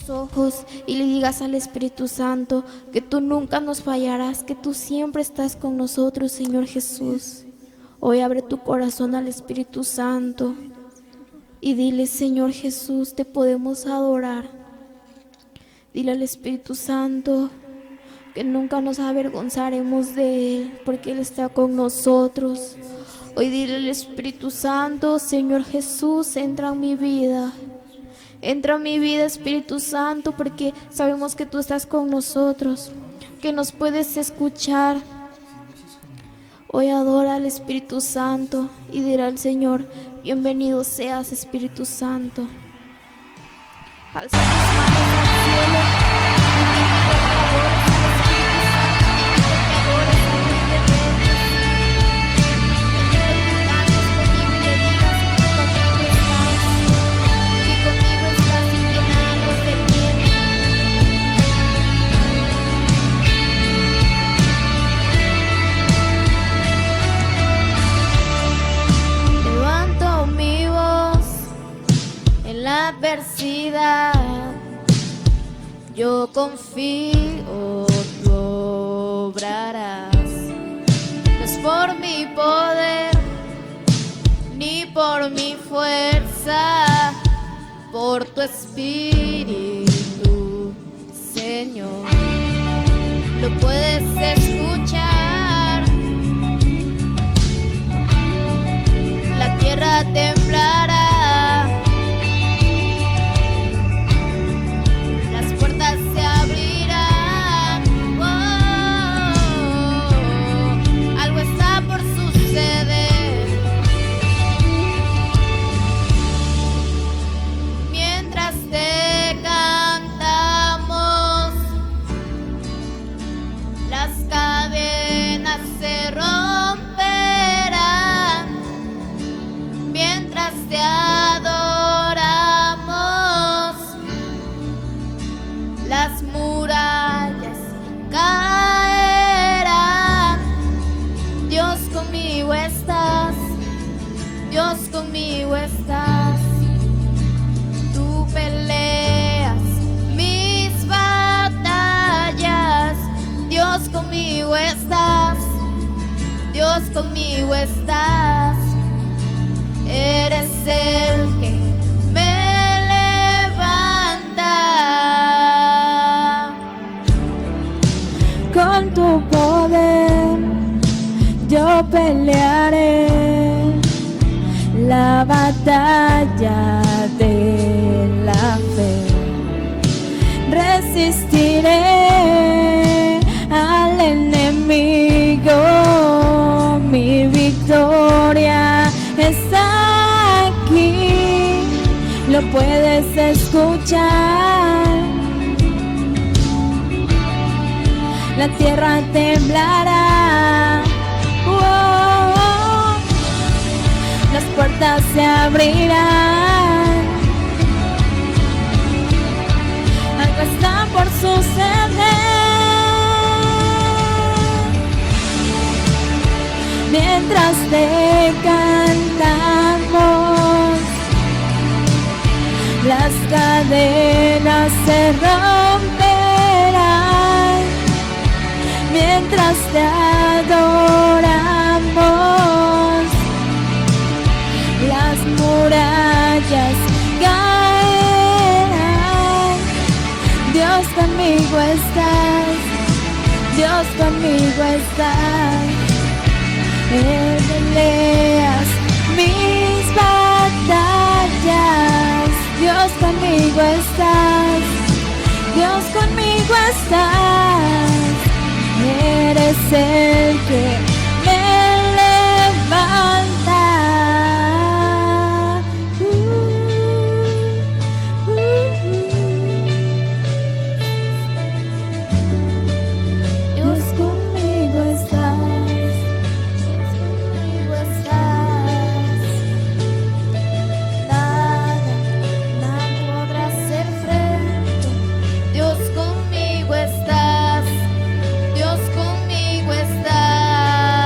tus ojos y le digas al Espíritu Santo que tú nunca nos fallarás, que tú siempre estás con nosotros, Señor Jesús. Hoy abre tu corazón al Espíritu Santo y dile: Señor Jesús, te podemos adorar. Dile al Espíritu Santo que nunca nos avergonzaremos de Él, porque Él está con nosotros. Hoy dile al Espíritu Santo: Señor Jesús, entra en mi vida. Entra en mi vida, Espíritu Santo, porque sabemos que tú estás con nosotros, que nos puedes escuchar. Hoy adora al Espíritu Santo y dirá al Señor: bienvenido seas, Espíritu Santo. Alza tus manos al cielo. Adversidad, yo confío, tú obrarás. No es por mi poder ni por mi fuerza, por tu Espíritu, Señor. Lo puedes escuchar, la tierra temblará. Conmigo estás, tú peleas mis batallas. Dios conmigo estás, Dios conmigo estás. Eres el que me levanta. Con tu poder yo pelearé la batalla de la fe. Resistiré al enemigo, mi victoria está aquí. Lo puedes escuchar, la tierra temblará. Las puertas se abrirán, algo está por suceder. Mientras te cantamos, las cadenas se romperán. Mientras te adoramos, las murallas caerán. Dios conmigo estás, Dios conmigo estás. Peleas mis batallas. Dios conmigo estás, Dios conmigo estás. Eres el que me levanta. Dios conmigo estás, Dios conmigo estás.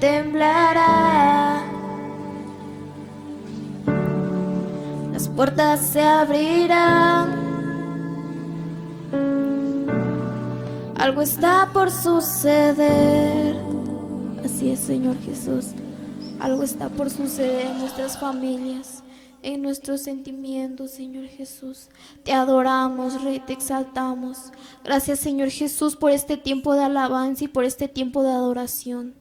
temblará, las puertas se abrirán. Algo está por suceder. Así es, Señor Jesús. Algo está por suceder en nuestras familias, en nuestros sentimientos, Señor Jesús. Te adoramos, Rey, te exaltamos. Gracias, Señor Jesús, por este tiempo de alabanza y por este tiempo de adoración.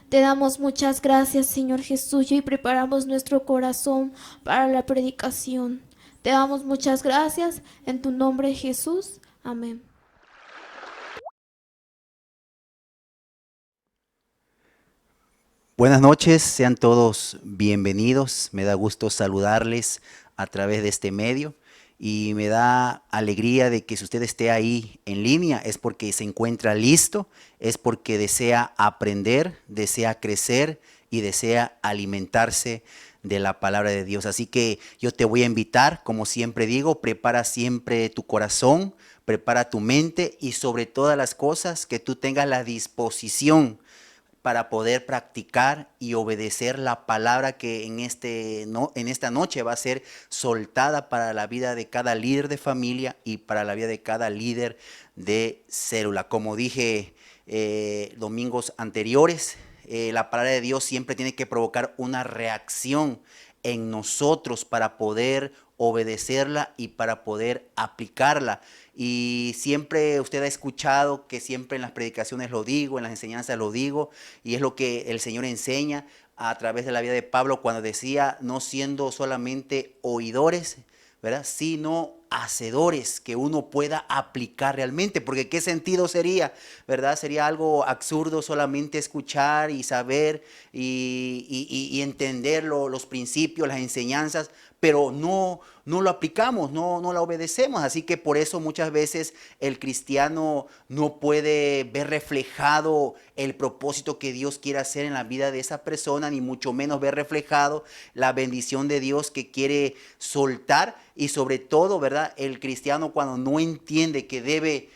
Te damos muchas gracias, Señor Jesús, y preparamos nuestro corazón para la predicación. Te damos muchas gracias en tu nombre, Jesús. Amén. Buenas noches, sean todos bienvenidos. Me da gusto saludarles a través de este medio y me da alegría de que si usted esté ahí en línea es porque se encuentra listo, es porque desea aprender, desea crecer y desea alimentarse de la palabra de Dios. Así que yo te voy a invitar, como siempre digo, prepara siempre tu corazón, prepara tu mente y sobre todas las cosas que tú tengas la disposición para poder practicar y obedecer la palabra que en esta noche va a ser soltada para la vida de cada líder de familia y para la vida de cada líder de célula. Como dije domingos anteriores, la palabra de Dios siempre tiene que provocar una reacción en nosotros para poder obedecerla y para poder aplicarla. Y siempre usted ha escuchado que siempre en las predicaciones lo digo, en las enseñanzas lo digo, y es lo que el Señor enseña a través de la vida de Pablo cuando decía, no siendo solamente oidores, ¿verdad?, sino hacedores, que uno pueda aplicar realmente, porque qué sentido sería, ¿verdad? Sería algo absurdo solamente escuchar y saber y entender los principios, las enseñanzas, pero no lo aplicamos, no la obedecemos. Así que por eso muchas veces el cristiano no puede ver reflejado el propósito que Dios quiere hacer en la vida de esa persona, ni mucho menos ver reflejado la bendición de Dios que quiere soltar. Y sobre todo, ¿verdad?, el cristiano cuando no entiende que debe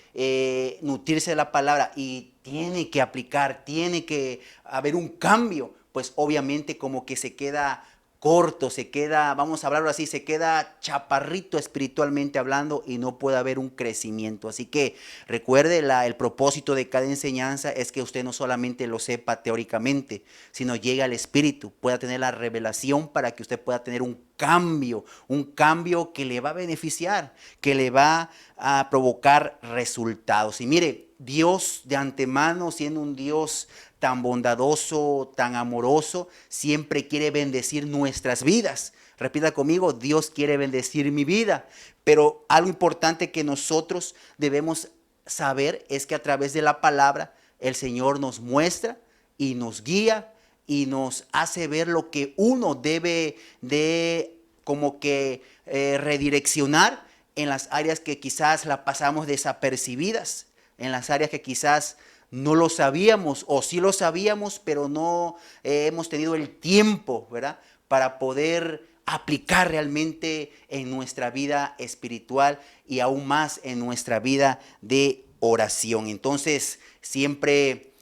nutrirse de la palabra y tiene que aplicar, tiene que haber un cambio, pues obviamente como que se queda corto, se queda, vamos a hablarlo así, se queda chaparrito espiritualmente hablando y no puede haber un crecimiento. Así que recuerde, el propósito de cada enseñanza es que usted no solamente lo sepa teóricamente, sino llegue al espíritu, pueda tener la revelación para que usted pueda tener un cambio que le va a beneficiar, que le va a provocar resultados. Y mire, Dios de antemano, siendo un Dios tan bondadoso, tan amoroso, siempre quiere bendecir nuestras vidas. Repita conmigo, Dios quiere bendecir mi vida. Pero algo importante que nosotros debemos saber es que a través de la palabra el Señor nos muestra y nos guía y nos hace ver lo que uno debe de como que redireccionar en las áreas que quizás la pasamos desapercibidas, en las áreas que quizás no lo sabíamos o sí lo sabíamos, pero no hemos tenido el tiempo, ¿verdad?, para poder aplicar realmente en nuestra vida espiritual y aún más en nuestra vida de oración. Entonces, siempre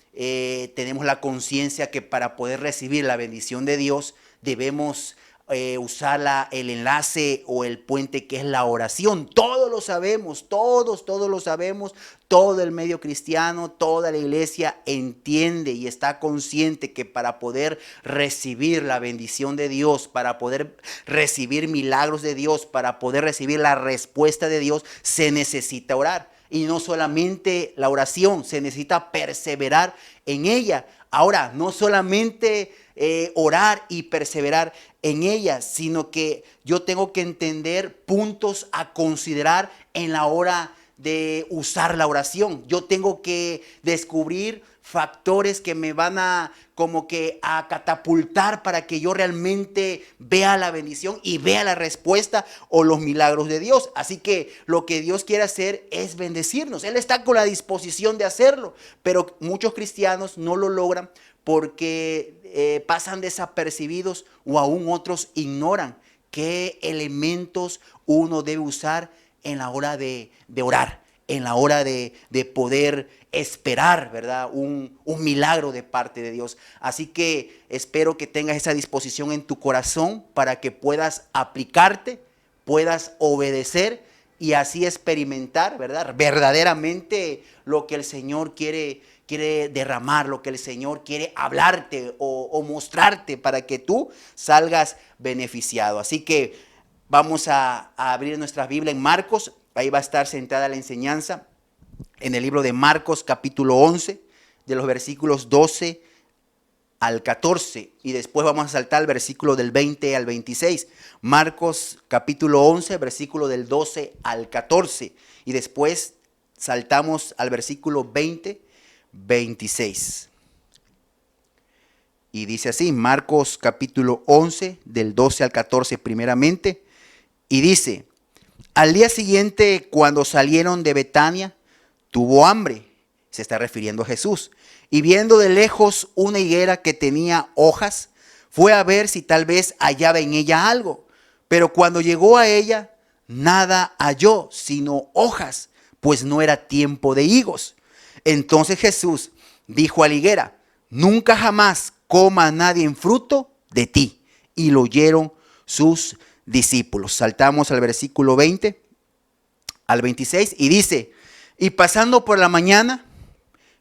tenemos la conciencia que para poder recibir la bendición de Dios debemos usar el enlace o el puente que es la oración. Todos lo sabemos, todos lo sabemos, todo el medio cristiano, toda la iglesia entiende y está consciente que para poder recibir la bendición de Dios, para poder recibir milagros de Dios, para poder recibir la respuesta de Dios, se necesita orar. Y no solamente la oración, se necesita perseverar en ella. Ahora, no solamente orar y perseverar en ella, sino que yo tengo que entender puntos a considerar en la hora de usar la oración. Yo tengo que descubrir factores que me van a como que a catapultar para que yo realmente vea la bendición y vea la respuesta o los milagros de Dios. Así que lo que Dios quiere hacer es bendecirnos. Él está con la disposición de hacerlo, pero muchos cristianos no lo logran porque pasan desapercibidos o aún otros ignoran qué elementos uno debe usar en la hora de orar, en la hora de poder esperar, ¿verdad? Un milagro de parte de Dios. Así que espero que tengas esa disposición en tu corazón para que puedas aplicarte, puedas obedecer y así experimentar, ¿verdad? Verdaderamente lo que el Señor quiere derramar, lo que el Señor quiere hablarte o mostrarte para que tú salgas beneficiado. Así que vamos a abrir nuestra Biblia en Marcos. Ahí va a estar sentada la enseñanza en el libro de Marcos capítulo 11, de los versículos 12 al 14. Y después vamos a saltar al versículo del 20 al 26. Marcos capítulo 11, versículo del 12 al 14. Y después saltamos al versículo 20, 26. Y dice así, Marcos capítulo 11, del 12 al 14 primeramente. Y dice: al día siguiente, cuando salieron de Betania, tuvo hambre. Se está refiriendo a Jesús. Y viendo de lejos una higuera que tenía hojas, fue a ver si tal vez hallaba en ella algo. Pero cuando llegó a ella, nada halló, sino hojas, pues no era tiempo de higos. Entonces Jesús dijo a la higuera: nunca jamás coma nadie fruto de ti. Y lo oyeron sus discípulos. Saltamos al versículo 20 al 26 y dice: y pasando por la mañana,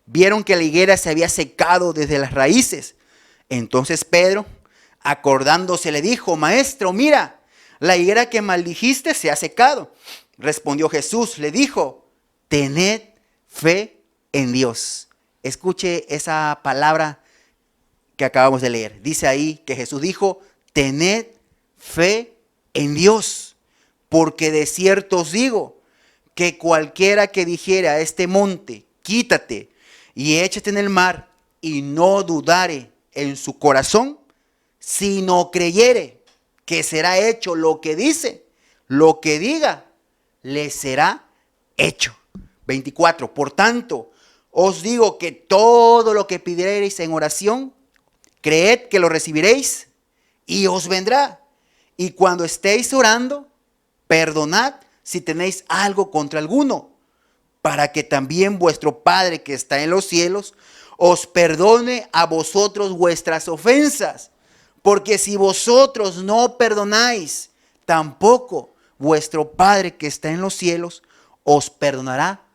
vieron que la higuera se había secado desde las raíces. Entonces Pedro, acordándose, le dijo: maestro, mira, la higuera que maldijiste se ha secado. Respondió Jesús, le dijo: tened fe en Dios. Escuche esa palabra que acabamos de leer. Dice ahí que Jesús dijo: tened fe en Dios, porque de cierto os digo que cualquiera que dijere a este monte: quítate y échate en el mar, y no dudare en su corazón, sino creyere que será hecho lo que dice, lo que diga, le será hecho. 24. Por tanto, os digo que todo lo que pidiereis en oración, creed que lo recibiréis y os vendrá. Y cuando estéis orando, perdonad si tenéis algo contra alguno, para que también vuestro Padre que está en los cielos os perdone a vosotros vuestras ofensas. Porque si vosotros no perdonáis, tampoco vuestro Padre que está en los cielos os perdonará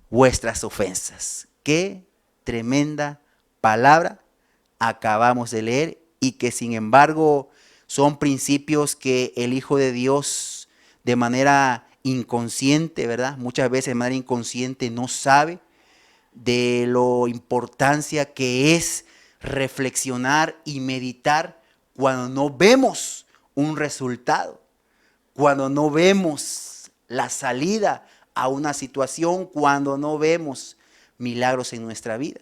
vuestras ofensas. Qué tremenda palabra acabamos de leer, y que sin embargo son principios que el Hijo de Dios de manera inconsciente, ¿verdad? Muchas veces de manera inconsciente no sabe de lo importancia que es reflexionar y meditar cuando no vemos un resultado, cuando no vemos la salida a una situación, cuando no vemos milagros en nuestra vida.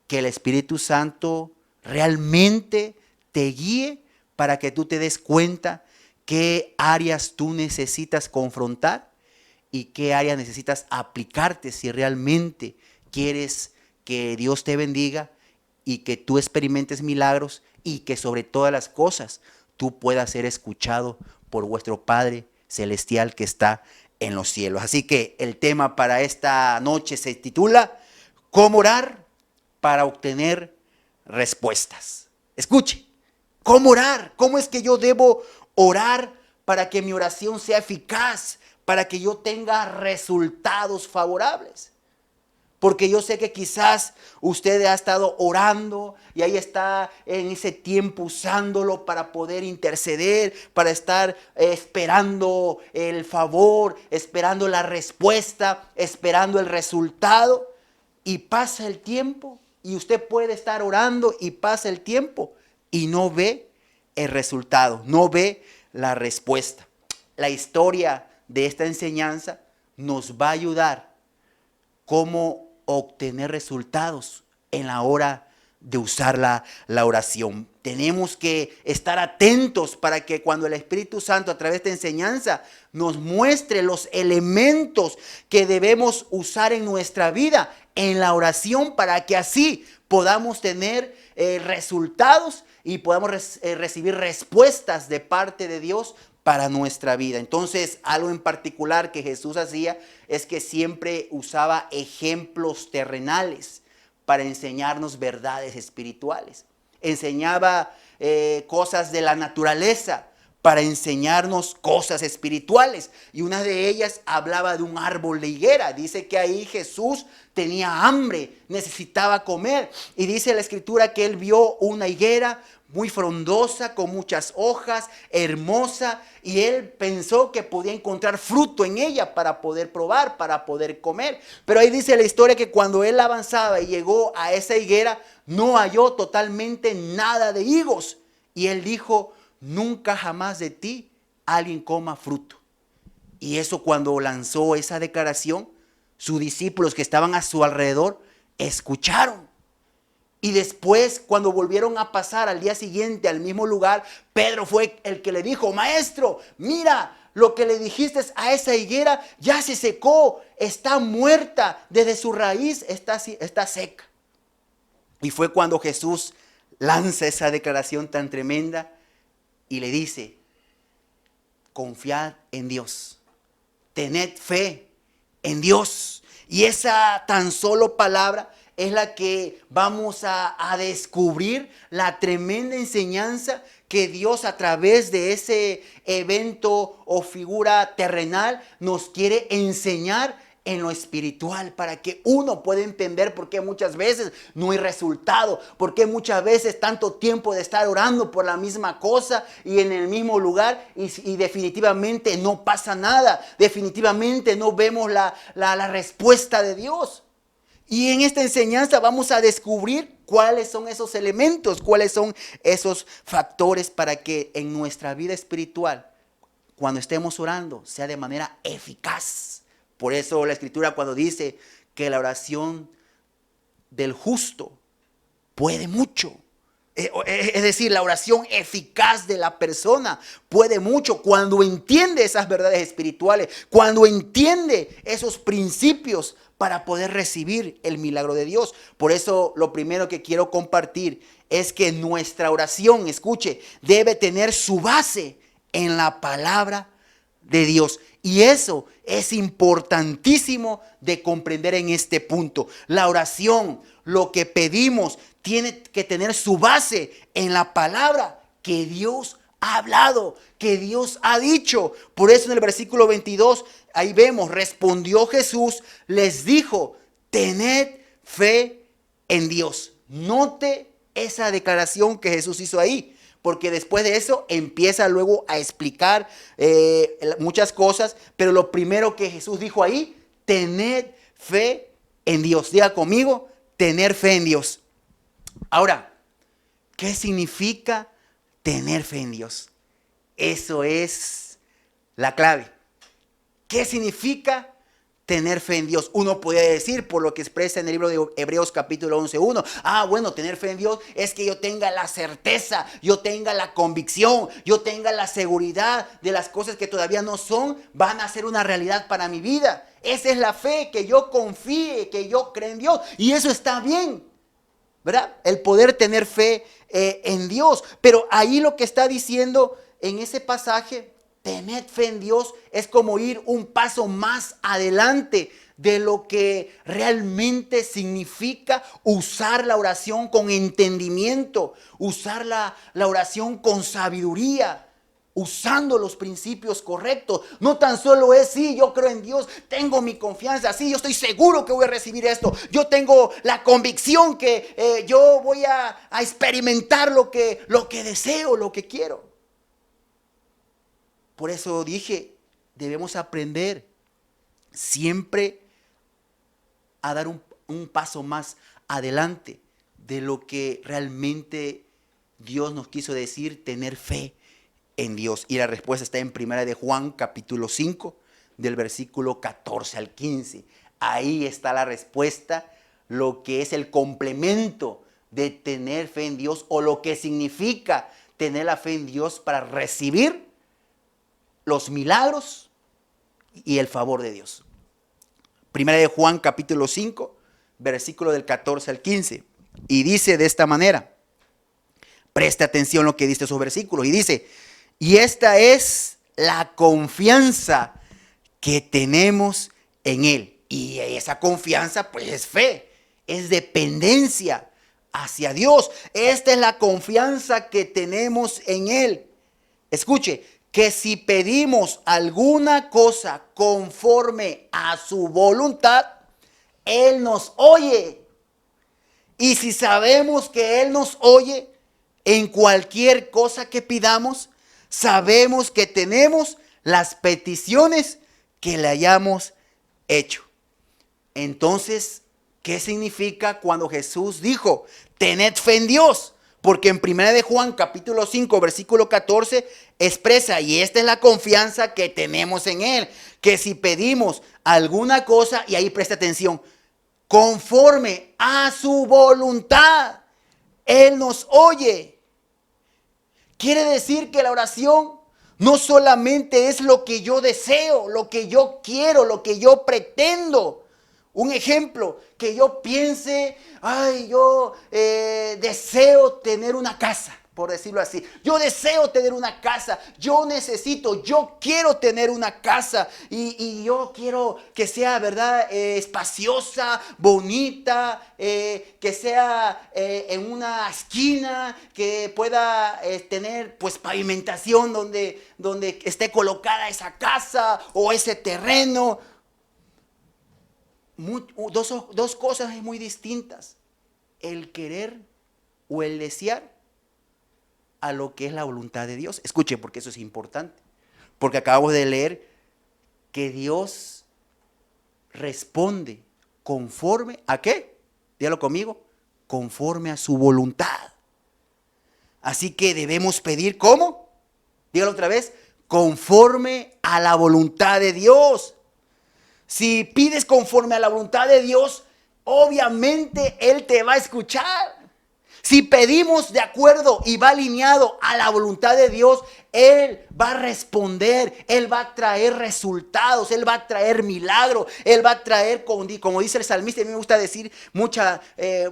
Que el Espíritu Santo realmente te guíe para que tú te des cuenta qué áreas tú necesitas confrontar y qué áreas necesitas aplicarte si realmente quieres que Dios te bendiga y que tú experimentes milagros, y que sobre todas las cosas tú puedas ser escuchado por vuestro Padre Celestial que está en los cielos. Así que el tema para esta noche se titula: ¿cómo orar para obtener respuestas? Escuche, ¿cómo orar? ¿Cómo es que yo debo orar para que mi oración sea eficaz, para que yo tenga resultados favorables? Porque yo sé que quizás usted ha estado orando y ahí está en ese tiempo usándolo para poder interceder, para estar esperando el favor, esperando la respuesta, esperando el resultado. Y pasa el tiempo y usted puede estar orando y pasa el tiempo y no ve el resultado, no ve la respuesta. La historia de esta enseñanza nos va a ayudar cómo obtener resultados en la hora de usar la oración. Tenemos que estar atentos para que cuando el Espíritu Santo a través de esta enseñanza nos muestre los elementos que debemos usar en nuestra vida en la oración, para que así podamos tener resultados y podamos recibir respuestas de parte de Dios para nuestra vida. Entonces, algo en particular que Jesús hacía es que siempre usaba ejemplos terrenales para enseñarnos verdades espirituales. Enseñaba cosas de la naturaleza para enseñarnos cosas espirituales. Y una de ellas hablaba de un árbol de higuera. Dice que ahí Jesús tenía hambre, necesitaba comer. Y dice la escritura que él vio una higuera muy frondosa, con muchas hojas, hermosa. Y él pensó que podía encontrar fruto en ella para poder probar, para poder comer. Pero ahí dice la historia que cuando él avanzaba y llegó a esa higuera, no halló totalmente nada de higos. Y él dijo: nunca jamás de ti alguien coma fruto. Y eso, cuando lanzó esa declaración, sus discípulos que estaban a su alrededor escucharon. Y después, cuando volvieron a pasar al día siguiente al mismo lugar, Pedro fue el que le dijo: maestro, mira, lo que le dijiste a esa higuera ya se secó, está muerta, desde su raíz está seca. Y fue cuando Jesús lanza esa declaración tan tremenda y le dice: confiad en Dios, tened fe en Dios. Y esa tan solo palabra es la que vamos a descubrir la tremenda enseñanza que Dios, a través de ese evento o figura terrenal, nos quiere enseñar en lo espiritual, para que uno pueda entender por qué muchas veces no hay resultado, por qué muchas veces tanto tiempo de estar orando por la misma cosa y en el mismo lugar y definitivamente no pasa nada, definitivamente no vemos la respuesta de Dios. Y en esta enseñanza vamos a descubrir cuáles son esos elementos, cuáles son esos factores para que en nuestra vida espiritual, cuando estemos orando, sea de manera eficaz. Por eso la escritura, cuando dice que la oración del justo puede mucho, es decir, la oración eficaz de la persona puede mucho cuando entiende esas verdades espirituales, cuando entiende esos principios para poder recibir el milagro de Dios. Por eso lo primero que quiero compartir es que nuestra oración, escuche, debe tener su base en la palabra de Dios. Y eso es importantísimo de comprender en este punto. La oración, lo que pedimos, tiene que tener su base en la palabra que Dios ha hablado, que Dios ha dicho. Por eso en el versículo 22, ahí vemos: respondió Jesús, les dijo: tened fe en Dios. Note esa declaración que Jesús hizo ahí, porque después de eso empieza luego a explicar muchas cosas, pero lo primero que Jesús dijo ahí: tened fe en Dios. Diga conmigo: tener fe en Dios. Ahora, ¿qué significa tener fe en Dios? Eso es la clave. ¿Qué significa tener fe en Dios? Uno podría decir, por lo que expresa en el libro de Hebreos capítulo 11:1, bueno, tener fe en Dios es que yo tenga la certeza, yo tenga la convicción, yo tenga la seguridad de las cosas que todavía no son, van a ser una realidad para mi vida. Esa es la fe, que yo confíe, que yo cree en Dios, y eso está bien, ¿verdad? El poder tener fe en Dios. Pero ahí lo que está diciendo en ese pasaje, tener fe en Dios, es como ir un paso más adelante de lo que realmente significa usar la oración con entendimiento, usar la oración con sabiduría, usando los principios correctos. No tan solo es: sí, yo creo en Dios, tengo mi confianza, sí, yo estoy seguro que voy a recibir esto, yo tengo la convicción que yo voy a experimentar lo que deseo, lo que quiero. Por eso dije, debemos aprender siempre a dar un paso más adelante de lo que realmente Dios nos quiso decir, tener fe en Dios. Y la respuesta está en 1 de Juan capítulo 5, del versículo 14 al 15. Ahí está la respuesta, lo que es el complemento de tener fe en Dios, o lo que significa tener la fe en Dios para recibir los milagros y el favor de Dios. 1 de Juan capítulo 5, versículo del 14 al 15. Y dice de esta manera, presta atención a lo que dice esos versículos. Y dice, y esta es la confianza que tenemos en Él. Y esa confianza pues es fe, es dependencia hacia Dios. Esta es la confianza que tenemos en Él. Escuche, que si pedimos alguna cosa conforme a su voluntad, Él nos oye. Y si sabemos que Él nos oye en cualquier cosa que pidamos, sabemos que tenemos las peticiones que le hayamos hecho. Entonces, ¿qué significa cuando Jesús dijo, tened fe en Dios? Porque en 1 de Juan capítulo 5 versículo 14 expresa, y esta es la confianza que tenemos en Él, que si pedimos alguna cosa, y ahí presta atención, conforme a su voluntad, Él nos oye. Quiere decir que la oración no solamente es lo que yo deseo, lo que yo quiero, lo que yo pretendo. Un ejemplo, que yo piense, yo deseo tener una casa, por decirlo así. Yo deseo tener una casa, yo quiero tener una casa y yo quiero que sea, ¿verdad? Espaciosa, bonita, que sea en una esquina, que pueda tener pues pavimentación donde esté colocada esa casa o ese terreno. Dos cosas muy distintas, el querer o el desear a lo que es la voluntad de Dios. Escuche, porque eso es importante, porque acabamos de leer que Dios responde conforme a ¿qué? Dígalo conmigo, conforme a su voluntad. Así que debemos pedir ¿cómo? Dígalo otra vez, conforme a la voluntad de Dios. Si pides conforme a la voluntad de Dios, obviamente Él te va a escuchar. Si pedimos de acuerdo y va alineado a la voluntad de Dios, Él va a responder, Él va a traer resultados, Él va a traer milagros, Él va a traer, como dice el salmista, a mí me gusta decir muchas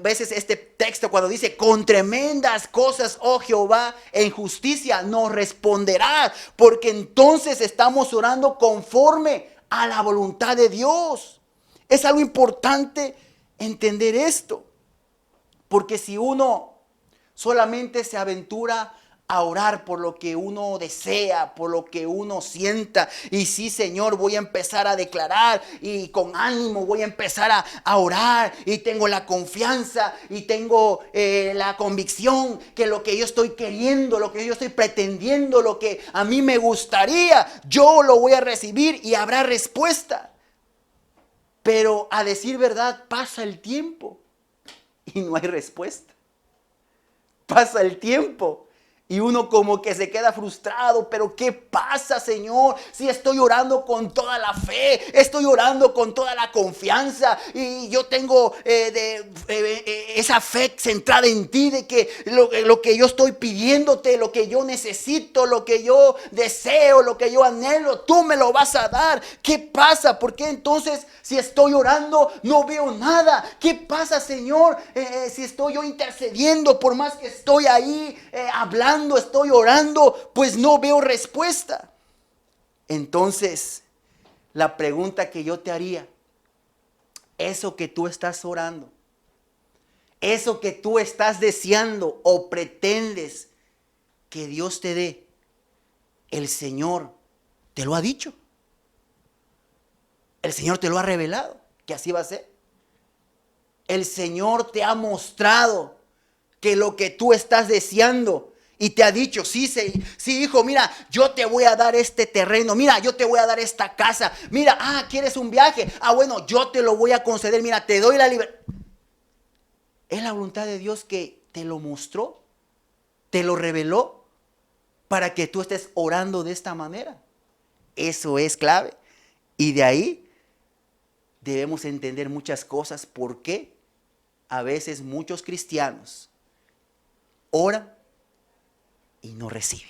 veces este texto cuando dice, con tremendas cosas, oh Jehová, en justicia nos responderás, porque entonces estamos orando conforme a la voluntad de Dios. Es algo importante entender esto, porque si uno solamente se aventura a orar por lo que uno desea, por lo que uno sienta, y sí, Señor, voy a empezar a declarar y con ánimo voy a empezar a orar, y tengo la confianza y tengo la convicción que lo que yo estoy queriendo, lo que yo estoy pretendiendo, lo que a mí me gustaría, yo lo voy a recibir y habrá respuesta. Pero a decir verdad, pasa el tiempo y no hay respuesta. Pasa el tiempo y uno como que se queda frustrado. Pero ¿qué pasa, Señor? Si estoy orando con toda la fe, estoy orando con toda la confianza y yo tengo esa fe centrada en ti, de que lo que yo estoy pidiéndote, lo que yo necesito, lo que yo deseo, lo que yo anhelo, tú me lo vas a dar. ¿Qué pasa? ¿Por qué entonces si estoy orando no veo nada? ¿Qué pasa, Señor? Si estoy yo intercediendo, por más que estoy ahí hablando, estoy orando, pues no veo respuesta. Entonces, la pregunta que yo te haría, eso que tú estás orando, eso que tú estás deseando o pretendes que Dios te dé, el Señor te lo ha dicho. El Señor te lo ha revelado, que así va a ser. El Señor te ha mostrado que lo que tú estás deseando, y te ha dicho, sí, hijo, mira, yo te voy a dar este terreno, mira, yo te voy a dar esta casa, mira, ¿quieres un viaje? Bueno, yo te lo voy a conceder, mira, te doy la libertad. Es la voluntad de Dios que te lo mostró, te lo reveló, para que tú estés orando de esta manera. Eso es clave. Y de ahí debemos entender muchas cosas. ¿Por qué a veces muchos cristianos oran y no reciben?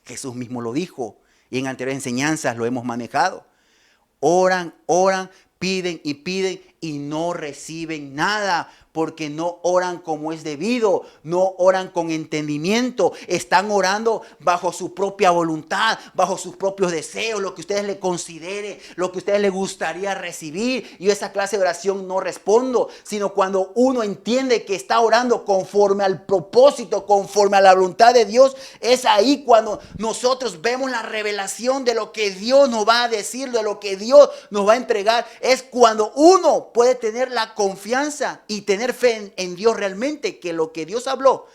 Jesús mismo lo dijo y en anteriores enseñanzas lo hemos manejado. Oran, piden y no reciben nada porque no oran como es debido, no oran con entendimiento, están orando bajo su propia voluntad, bajo sus propios deseos, lo que ustedes le considere, lo que ustedes les gustaría recibir. Y esa clase de oración no respondo, sino cuando uno entiende que está orando conforme al propósito, conforme a la voluntad de Dios, es ahí cuando nosotros vemos la revelación de lo que Dios nos va a decir, de lo que Dios nos va a entregar. Es cuando uno puede tener la confianza y tener fe en Dios realmente, que lo que Dios habló,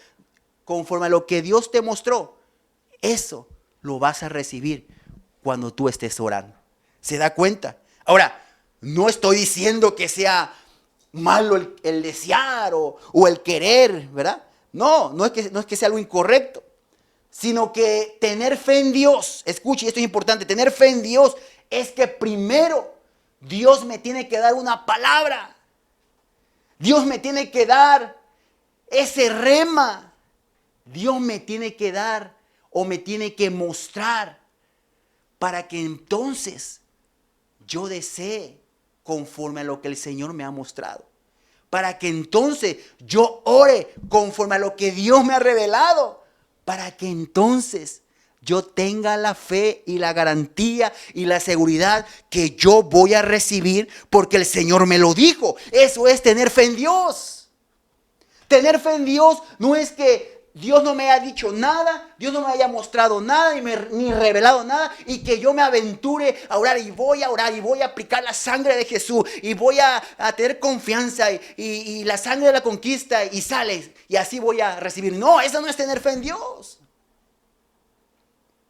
conforme a lo que Dios te mostró, eso lo vas a recibir cuando tú estés orando. ¿Se da cuenta? Ahora, no estoy diciendo que sea malo el desear o el querer, ¿verdad? No es que sea algo incorrecto, sino que tener fe en Dios, escuche, esto es importante, tener fe en Dios es que primero Dios me tiene que dar una palabra. Dios me tiene que dar ese rema. Dios me tiene que dar o me tiene que mostrar para que entonces yo desee conforme a lo que el Señor me ha mostrado. Para que entonces yo ore conforme a lo que Dios me ha revelado. Para que entonces yo tenga la fe y la garantía y la seguridad que yo voy a recibir porque el Señor me lo dijo. Eso es tener fe en Dios. Tener fe en Dios no es que Dios no me haya dicho nada, Dios no me haya mostrado nada ni revelado nada y que yo me aventure a orar y voy a orar y voy a aplicar la sangre de Jesús y voy a tener confianza y la sangre de la conquista y sale y así voy a recibir. No, eso no es tener fe en Dios.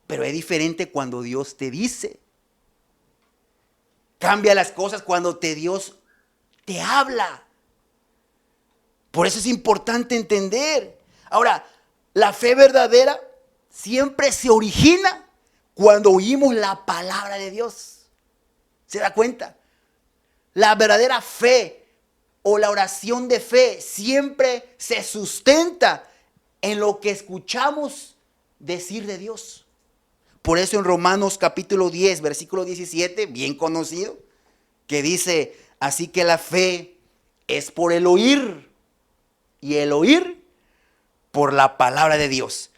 Pero es diferente cuando Dios te dice. Cambia las cosas cuando Dios te habla. Por eso es importante entender. Ahora, la fe verdadera siempre se origina cuando oímos la palabra de Dios. ¿Se da cuenta? La verdadera fe o la oración de fe siempre se sustenta en lo que escuchamos decir de Dios. Por eso en Romanos capítulo 10, versículo 17, bien conocido, que dice, así que la fe es por el oír y el oír por la palabra de Dios.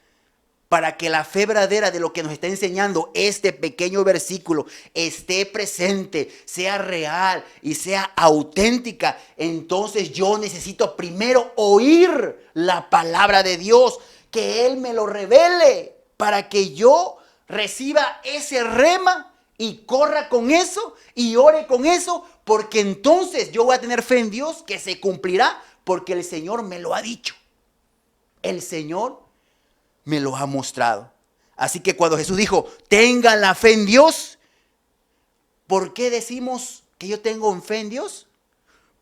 Para que la fe verdadera de lo que nos está enseñando este pequeño versículo esté presente, sea real y sea auténtica, entonces yo necesito primero oír la palabra de Dios, que Él me lo revele para que yo reciba ese rema y corra con eso y ore con eso, porque entonces yo voy a tener fe en Dios que se cumplirá porque el Señor me lo ha dicho. El Señor me lo ha mostrado. Así que cuando Jesús dijo, tengan la fe en Dios, ¿por qué decimos que yo tengo fe en Dios?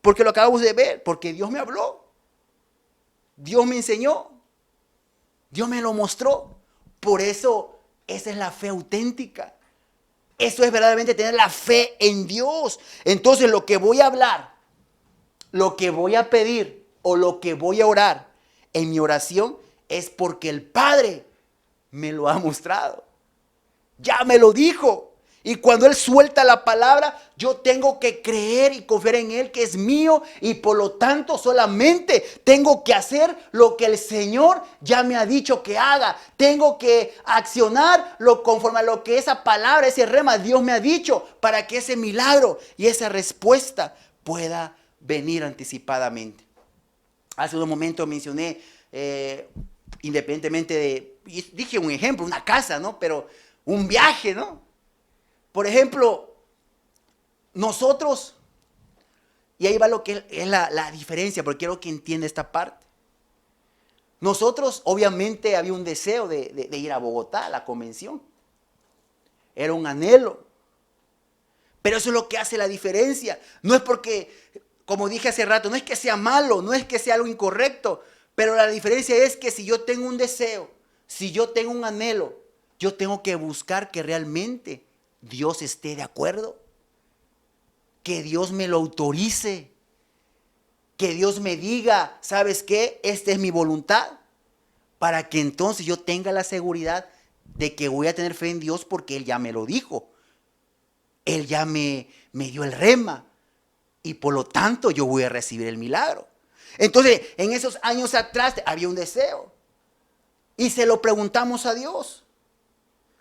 Porque lo acabamos de ver, porque Dios me habló, Dios me enseñó, Dios me lo mostró. Por eso esa es la fe auténtica. Eso es verdaderamente tener la fe en Dios. Entonces lo que voy a hablar, lo que voy a pedir o lo que voy a orar en mi oración es porque el Padre me lo ha mostrado. Ya me lo dijo. Y cuando Él suelta la palabra, yo tengo que creer y confiar en Él que es mío. Y por lo tanto solamente tengo que hacer lo que el Señor ya me ha dicho que haga. Tengo que accionar conforme a lo que esa palabra, ese rema Dios me ha dicho, para que ese milagro y esa respuesta pueda venir anticipadamente. Hace unos momentos mencioné, independientemente de, dije un ejemplo, una casa, ¿no? Pero un viaje, ¿no? Por ejemplo, nosotros, y ahí va lo que es la diferencia, porque quiero que entienda esta parte. Nosotros, obviamente, había un deseo de ir a Bogotá, a la convención. Era un anhelo. Pero eso es lo que hace la diferencia. No es porque, como dije hace rato, no es que sea malo, no es que sea algo incorrecto, pero la diferencia es que si yo tengo un deseo, si yo tengo un anhelo, yo tengo que buscar que realmente Dios esté de acuerdo, que Dios me lo autorice, que Dios me diga, ¿sabes qué? Esta es mi voluntad, para que entonces yo tenga la seguridad de que voy a tener fe en Dios porque Él ya me lo dijo. Él ya me dio el rema. y por lo tanto yo voy a recibir el milagro. Entonces, en esos años atrás había un deseo y se lo preguntamos a Dios.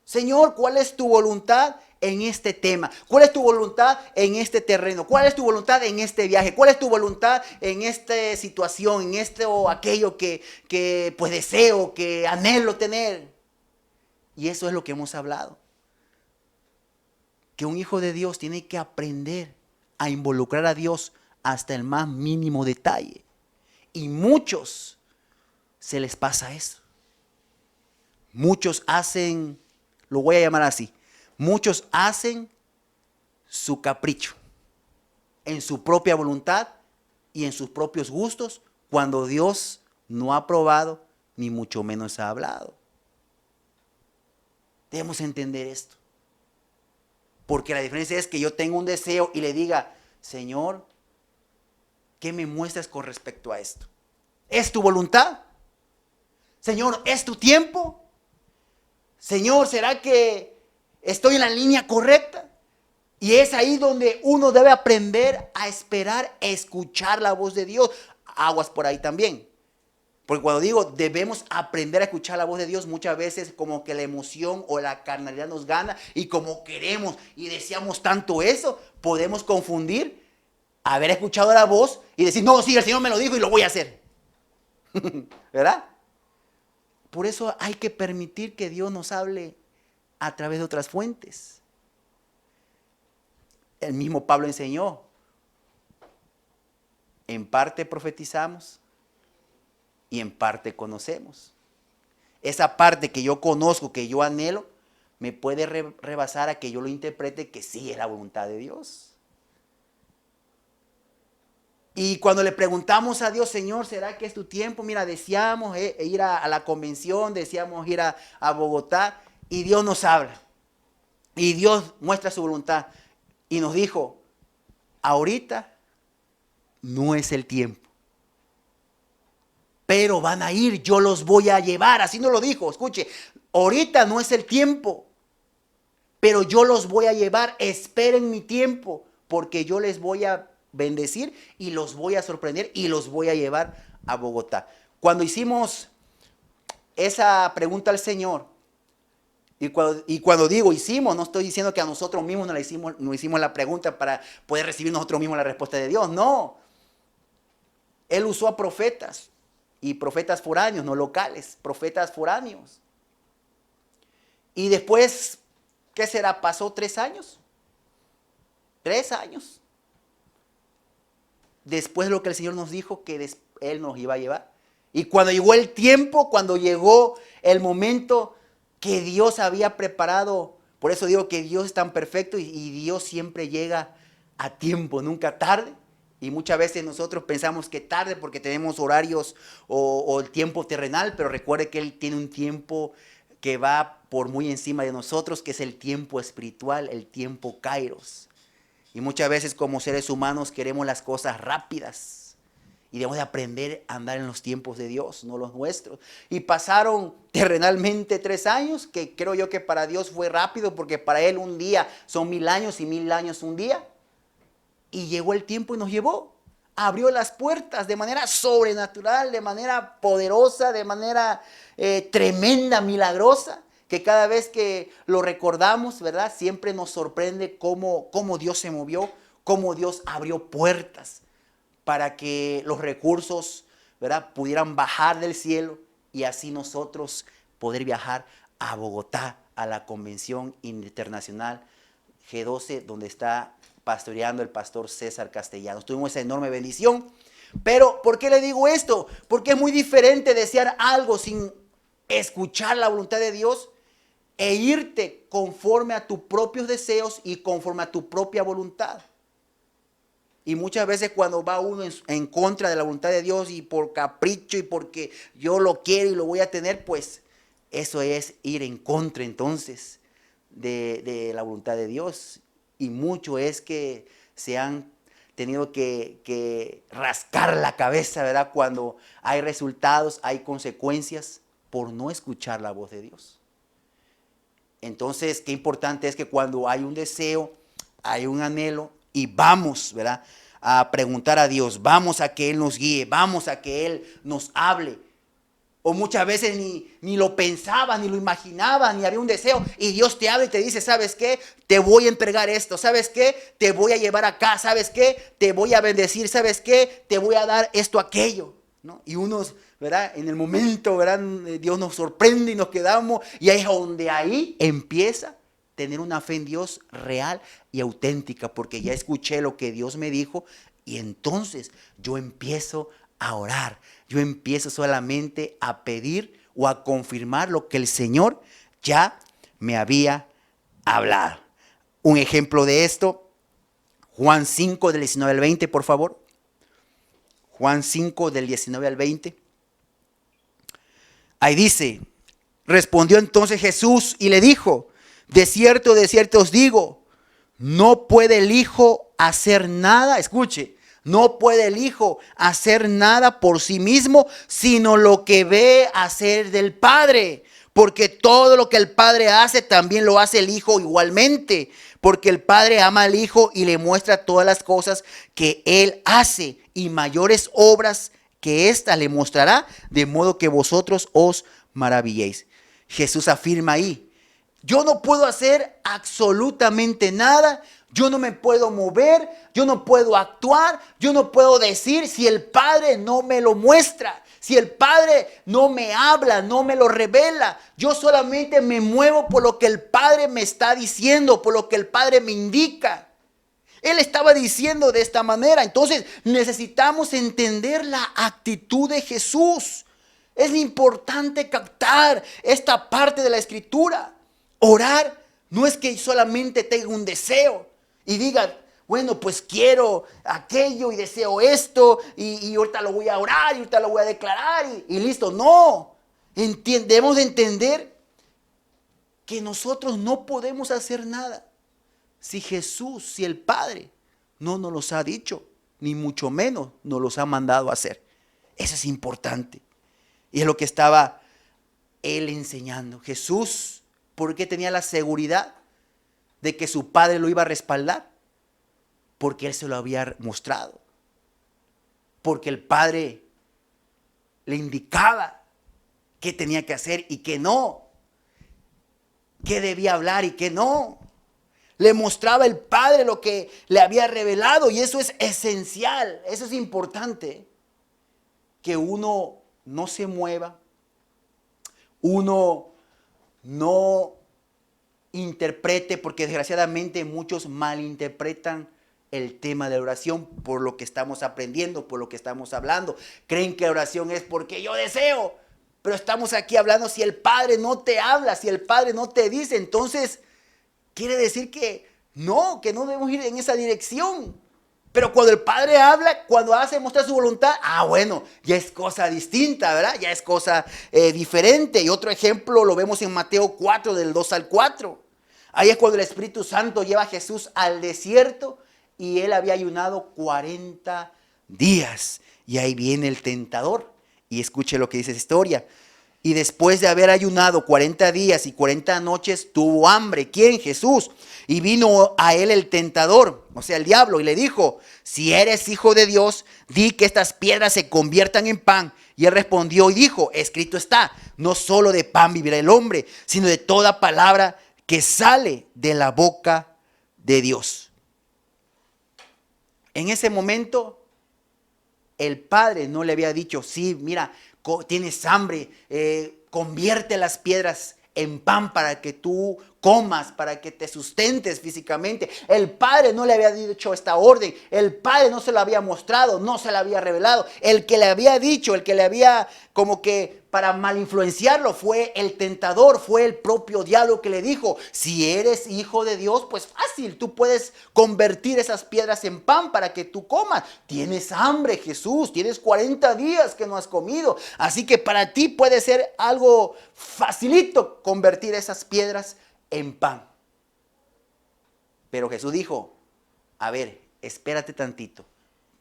Señor, ¿cuál es tu voluntad en este tema? ¿Cuál es tu voluntad en este terreno? ¿Cuál es tu voluntad en este viaje? ¿Cuál es tu voluntad en esta situación, en esto o aquello que pues deseo, que anhelo tener? Y eso es lo que hemos hablado. Que un hijo de Dios tiene que aprender a involucrar a Dios hasta el más mínimo detalle. Y muchos se les pasa eso. Muchos hacen, lo voy a llamar así, muchos hacen su capricho en su propia voluntad y en sus propios gustos cuando Dios no ha aprobado ni mucho menos ha hablado. Debemos entender esto. Porque la diferencia es que yo tengo un deseo y le diga, Señor, ¿qué me muestras con respecto a esto? ¿Es tu voluntad? Señor, ¿es tu tiempo? Señor, ¿será que estoy en la línea correcta? Y es ahí donde uno debe aprender a esperar, a escuchar la voz de Dios. Aguas por ahí también. Porque cuando digo debemos aprender a escuchar la voz de Dios, muchas veces como que la emoción o la carnalidad nos gana y como queremos y deseamos tanto eso, podemos confundir haber escuchado la voz y decir, no, sí, el Señor me lo dijo y lo voy a hacer. ¿Verdad? Por eso hay que permitir que Dios nos hable a través de otras fuentes. El mismo Pablo enseñó, en parte profetizamos y en parte conocemos. Esa parte que yo conozco, que yo anhelo, me puede rebasar a que yo lo interprete que sí es la voluntad de Dios. Y cuando le preguntamos a Dios, Señor, ¿será que es tu tiempo? Mira, deseamos ir a la convención, deseamos ir a Bogotá, y Dios nos habla. Y Dios muestra su voluntad. Y nos dijo, ahorita no es el tiempo. Pero van a ir, yo los voy a llevar. Así nos lo dijo, escuche, ahorita no es el tiempo, pero yo los voy a llevar, esperen mi tiempo, porque yo les voy a bendecir y los voy a sorprender y los voy a llevar a Bogotá. Cuando hicimos esa pregunta al Señor, y cuando digo hicimos, no estoy diciendo que a nosotros mismos no hicimos la pregunta para poder recibir nosotros mismos la respuesta de Dios, no. Él usó a profetas. Y profetas foráneos, no locales, profetas foráneos. Y después, ¿qué será? ¿Pasó 3 años? 3 años. Después de lo que el Señor nos dijo que Él nos iba a llevar. Y cuando llegó el tiempo, cuando llegó el momento que Dios había preparado, por eso digo que Dios es tan perfecto y Dios siempre llega a tiempo, nunca tarde. Y muchas veces nosotros pensamos que tarde porque tenemos horarios o el tiempo terrenal, pero recuerde que Él tiene un tiempo que va por muy encima de nosotros, que es el tiempo espiritual, el tiempo kairos. Y muchas veces como seres humanos queremos las cosas rápidas y debemos de aprender a andar en los tiempos de Dios, no los nuestros. Y pasaron terrenalmente 3 años, que creo yo que para Dios fue rápido, porque para Él un día son 1000 años y 1000 años un día. Y llegó el tiempo y nos llevó. Abrió las puertas de manera sobrenatural, de manera poderosa, de manera tremenda, milagrosa, que cada vez que lo recordamos, ¿verdad? Siempre nos sorprende cómo Dios se movió, cómo Dios abrió puertas para que los recursos, ¿verdad?, pudieran bajar del cielo y así nosotros poder viajar a Bogotá, a la Convención Internacional G12, donde está pastoreando el pastor César Castellanos. Tuvimos esa enorme bendición. Pero, ¿por qué le digo esto? Porque es muy diferente desear algo sin escuchar la voluntad de Dios e irte conforme a tus propios deseos y conforme a tu propia voluntad. Y muchas veces cuando va uno en contra de la voluntad de Dios y por capricho y porque yo lo quiero y lo voy a tener, pues eso es ir en contra entonces de la voluntad de Dios. Y mucho es que se han tenido que rascar la cabeza, ¿verdad? Cuando hay resultados, hay consecuencias por no escuchar la voz de Dios. Entonces, qué importante es que cuando hay un deseo, hay un anhelo y vamos, ¿verdad?, a preguntar a Dios, vamos a que Él nos guíe, vamos a que Él nos hable. O muchas veces ni lo pensabas, ni lo imaginabas, ni había un deseo. Y Dios te habla y te dice, ¿sabes qué? Te voy a entregar esto. ¿Sabes qué? Te voy a llevar acá. ¿Sabes qué? Te voy a bendecir. ¿Sabes qué? Te voy a dar esto, aquello, ¿no? Y unos, ¿verdad? En el momento, ¿verdad? Dios nos sorprende y nos quedamos. Y ahí es donde ahí empieza a tener una fe en Dios real y auténtica. Porque ya escuché lo que Dios me dijo. Y entonces yo empiezo a orar. Yo empiezo solamente a pedir o a confirmar lo que el Señor ya me había hablado. Un ejemplo de esto, Juan 5 del 19 al 20, por favor. Juan 5 del 19 al 20. Ahí dice, respondió entonces Jesús y le dijo, de cierto os digo, no puede el Hijo hacer nada, escuche, no puede el Hijo hacer nada por sí mismo, sino lo que ve hacer del Padre. Porque todo lo que el Padre hace, también lo hace el Hijo igualmente. Porque el Padre ama al Hijo y le muestra todas las cosas que Él hace. Y mayores obras que ésta le mostrará, de modo que vosotros os maravilléis. Jesús afirma ahí, yo no puedo hacer absolutamente nada. Yo no me puedo mover, yo no puedo actuar, yo no puedo decir si el Padre no me lo muestra, si el Padre no me habla, no me lo revela. Yo solamente me muevo por lo que el Padre me está diciendo, por lo que el Padre me indica. Él estaba diciendo de esta manera. Entonces necesitamos entender la actitud de Jesús. Es importante captar esta parte de la Escritura. Orar no es que solamente tenga un deseo y diga, bueno, pues quiero aquello y deseo esto y ahorita lo voy a orar y ahorita lo voy a declarar y listo. No, debemos de entender que nosotros no podemos hacer nada si Jesús, si el Padre no nos los ha dicho, ni mucho menos nos los ha mandado a hacer. Eso es importante. Y es lo que estaba Él enseñando. Jesús, ¿por qué tenía la seguridad de que su Padre lo iba a respaldar? Porque Él se lo había mostrado. Porque el Padre le indicaba qué tenía que hacer y qué no. Qué debía hablar y qué no. Le mostraba el Padre lo que le había revelado. Y eso es esencial. Eso es importante. Que uno no se mueva. Uno no interprete, porque desgraciadamente muchos malinterpretan el tema de la oración por lo que estamos aprendiendo, por lo que estamos hablando. Creen que la oración es porque yo deseo, pero estamos aquí hablando si el Padre no te habla, si el Padre no te dice, entonces quiere decir que no debemos ir en esa dirección. Pero cuando el Padre habla, cuando hace mostrar su voluntad, bueno, ya es cosa distinta, ¿verdad? Ya es cosa diferente. Y otro ejemplo lo vemos en Mateo 4, del 2 al 4. Ahí es cuando el Espíritu Santo lleva a Jesús al desierto y Él había ayunado 40 días. Y ahí viene el tentador. Y escuche lo que dice esa historia. Y después de haber ayunado 40 días y 40 noches, tuvo hambre. ¿Quién? Jesús. Y vino a él el tentador, o sea, el diablo, y le dijo, si eres hijo de Dios, di que estas piedras se conviertan en pan. Y él respondió y dijo, escrito está, no solo de pan vivirá el hombre, sino de toda palabra que sale de la boca de Dios. En ese momento, el Padre no le había dicho, sí, mira, tienes hambre, convierte las piedras en pan para que tú comas, para que te sustentes físicamente. El Padre no le había dicho esta orden. El Padre no se lo había mostrado, no se la había revelado. El que le había dicho, el que le había como que para mal influenciarlo fue el tentador, fue el propio diablo que le dijo, si eres hijo de Dios, pues fácil, tú puedes convertir esas piedras en pan para que tú comas. Tienes hambre, Jesús, tienes 40 días que no has comido, así que para ti puede ser algo facilito convertir esas piedras en pan. Pero Jesús dijo, a ver, espérate tantito,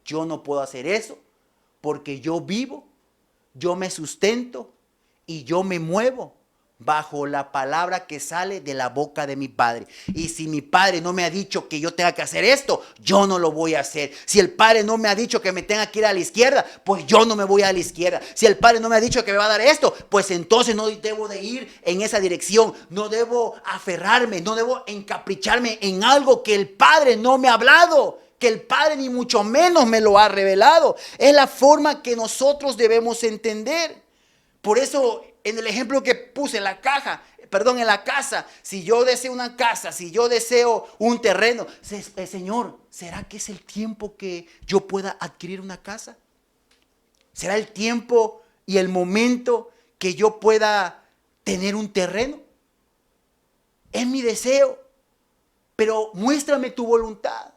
yo no puedo hacer eso porque yo vivo, yo me sustento y yo me muevo bajo la palabra que sale de la boca de mi Padre. Y si mi Padre no me ha dicho que yo tenga que hacer esto, yo no lo voy a hacer. Si el Padre no me ha dicho que me tenga que ir a la izquierda, pues yo no me voy a la izquierda. Si el Padre no me ha dicho que me va a dar esto, pues entonces no debo de ir en esa dirección. No debo aferrarme, no debo encapricharme en algo que el Padre no me ha hablado, que el Padre ni mucho menos me lo ha revelado. Es la forma que nosotros debemos entender. Por eso, en el ejemplo que puse en la casa, si yo deseo una casa, si yo deseo un terreno, Señor, ¿será que es el tiempo que yo pueda adquirir una casa? ¿Será el tiempo y el momento que yo pueda tener un terreno? Es mi deseo, pero muéstrame tu voluntad.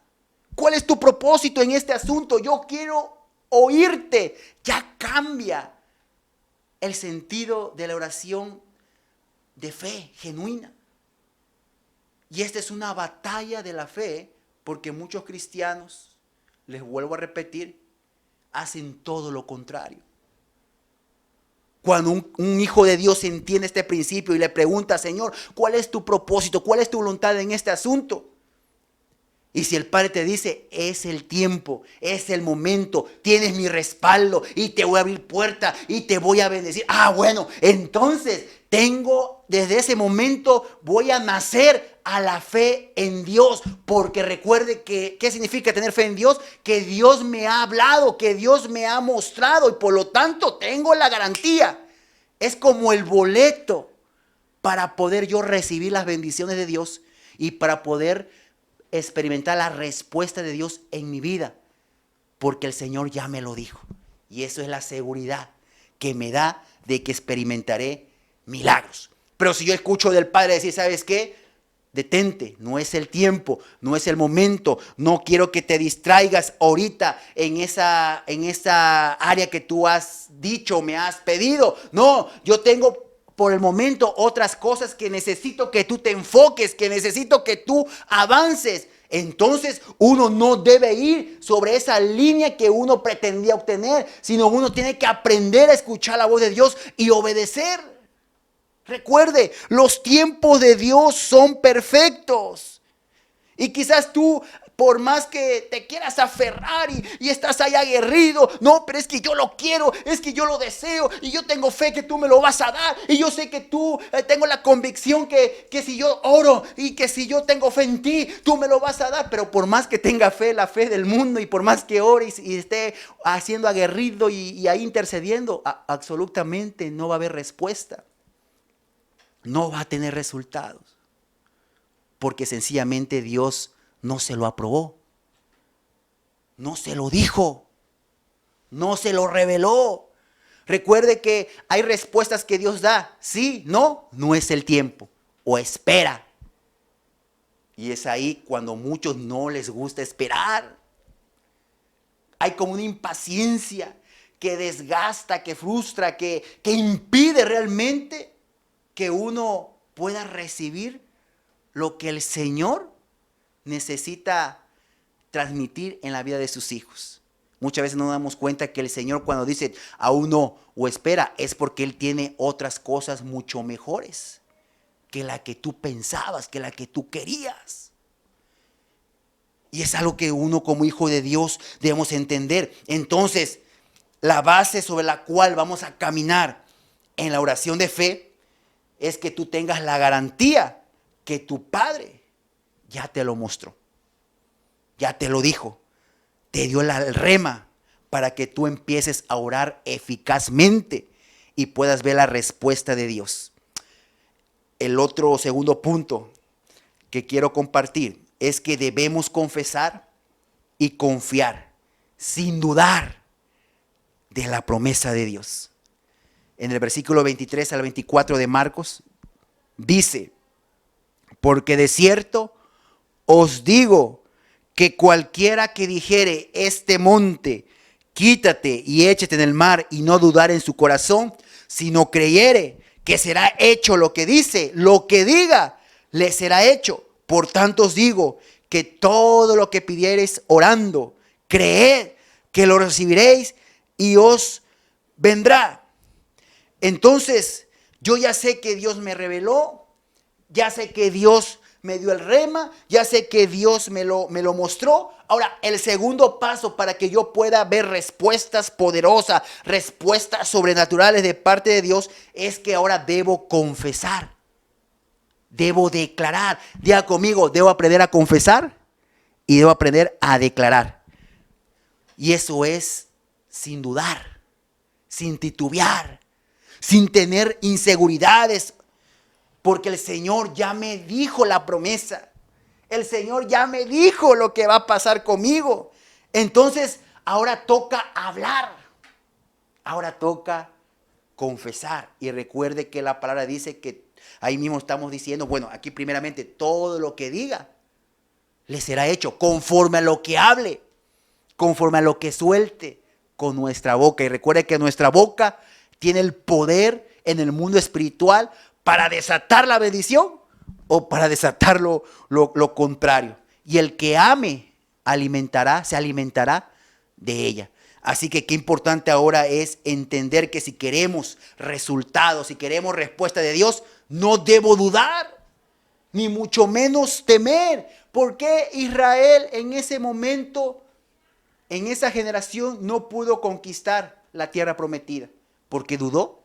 ¿Cuál es tu propósito en este asunto? Yo quiero oírte. Ya cambia el sentido de la oración de fe genuina. Y esta es una batalla de la fe, porque muchos cristianos, les vuelvo a repetir, hacen todo lo contrario. Cuando un hijo de Dios entiende este principio y le pregunta, Señor, ¿cuál es tu propósito? ¿Cuál es tu voluntad en este asunto? Y si el Padre te dice, es el tiempo, es el momento, tienes mi respaldo y te voy a abrir puerta y te voy a bendecir. Bueno, entonces desde ese momento voy a nacer a la fe en Dios. Porque recuerde que, ¿qué significa tener fe en Dios? Que Dios me ha hablado, que Dios me ha mostrado y por lo tanto tengo la garantía. Es como el boleto para poder yo recibir las bendiciones de Dios y para poder experimentar la respuesta de Dios en mi vida, porque el Señor ya me lo dijo. Y eso es la seguridad que me da de que experimentaré milagros. Pero si yo escucho del Padre decir, ¿sabes qué? Detente, no es el tiempo, no es el momento, no quiero que te distraigas ahorita en esa área que tú has dicho, me has pedido. No, yo tengo por el momento otras cosas que necesito que tú te enfoques, que necesito que tú avances. Entonces uno no debe ir sobre esa línea que uno pretendía obtener, sino uno tiene que aprender a escuchar la voz de Dios y obedecer. Recuerde, los tiempos de Dios son perfectos. Y quizás tú, por más que te quieras aferrar y estás ahí aguerrido, no, pero es que yo lo quiero, es que yo lo deseo y yo tengo fe que tú me lo vas a dar y yo sé que tú, tengo la convicción que si yo oro y que si yo tengo fe en ti, tú me lo vas a dar. Pero por más que tenga fe, la fe del mundo, y por más que ore y esté haciendo aguerrido y ahí intercediendo, absolutamente no va a haber respuesta. No va a tener resultados, porque sencillamente Dios no se lo aprobó, no se lo dijo, no se lo reveló. Recuerde que hay respuestas que Dios da, sí, no es el tiempo, o espera. Y es ahí cuando a muchos no les gusta esperar. Hay como una impaciencia que desgasta, que frustra, que impide realmente que uno pueda recibir lo que el Señor necesita transmitir en la vida de sus hijos. Muchas veces no nos damos cuenta que el Señor, cuando dice aún no o espera, es porque Él tiene otras cosas mucho mejores que la que tú pensabas, que la que tú querías. Y es algo que uno como hijo de Dios debemos entender. Entonces, la base sobre la cual vamos a caminar en la oración de fe es que tú tengas la garantía que tu Padre ya te lo mostró, ya te lo dijo, te dio el rema para que tú empieces a orar eficazmente y puedas ver la respuesta de Dios. El otro segundo punto que quiero compartir es que debemos confesar y confiar sin dudar de la promesa de Dios. En el versículo 23 al 24 de Marcos dice: porque de cierto os digo que cualquiera que dijere este monte, quítate y échate en el mar, y no dudar en su corazón, sino creyere que será hecho lo que dice, lo que diga, le será hecho. Por tanto os digo que todo lo que pidiereis orando, creed que lo recibiréis y os vendrá. Entonces, Yo ya sé que Dios me reveló, ya sé que Dios me dio el rema, ya sé que Dios me lo mostró. Ahora, el segundo paso para que yo pueda ver respuestas poderosas, respuestas sobrenaturales de parte de Dios, es que ahora debo confesar, debo declarar. Diga conmigo, debo aprender a confesar y debo aprender a declarar. Y eso es sin dudar, sin titubear, sin tener inseguridades. Porque el Señor ya me dijo la promesa. El Señor ya me dijo lo que va a pasar conmigo. Entonces, ahora toca hablar. Ahora toca confesar. Y recuerde que la palabra dice que ahí mismo estamos diciendo, bueno, aquí primeramente todo lo que diga le será hecho conforme a lo que hable, conforme a lo que suelte con nuestra boca. Y recuerde que nuestra boca tiene el poder en el mundo espiritual para desatar la bendición o para desatar lo contrario. Y el que ame se alimentará de ella. Así que qué importante ahora es entender que si queremos resultados, si queremos respuesta de Dios, no debo dudar, ni mucho menos temer. ¿Por qué Israel en ese momento, en esa generación, no pudo conquistar la tierra prometida? Porque dudó,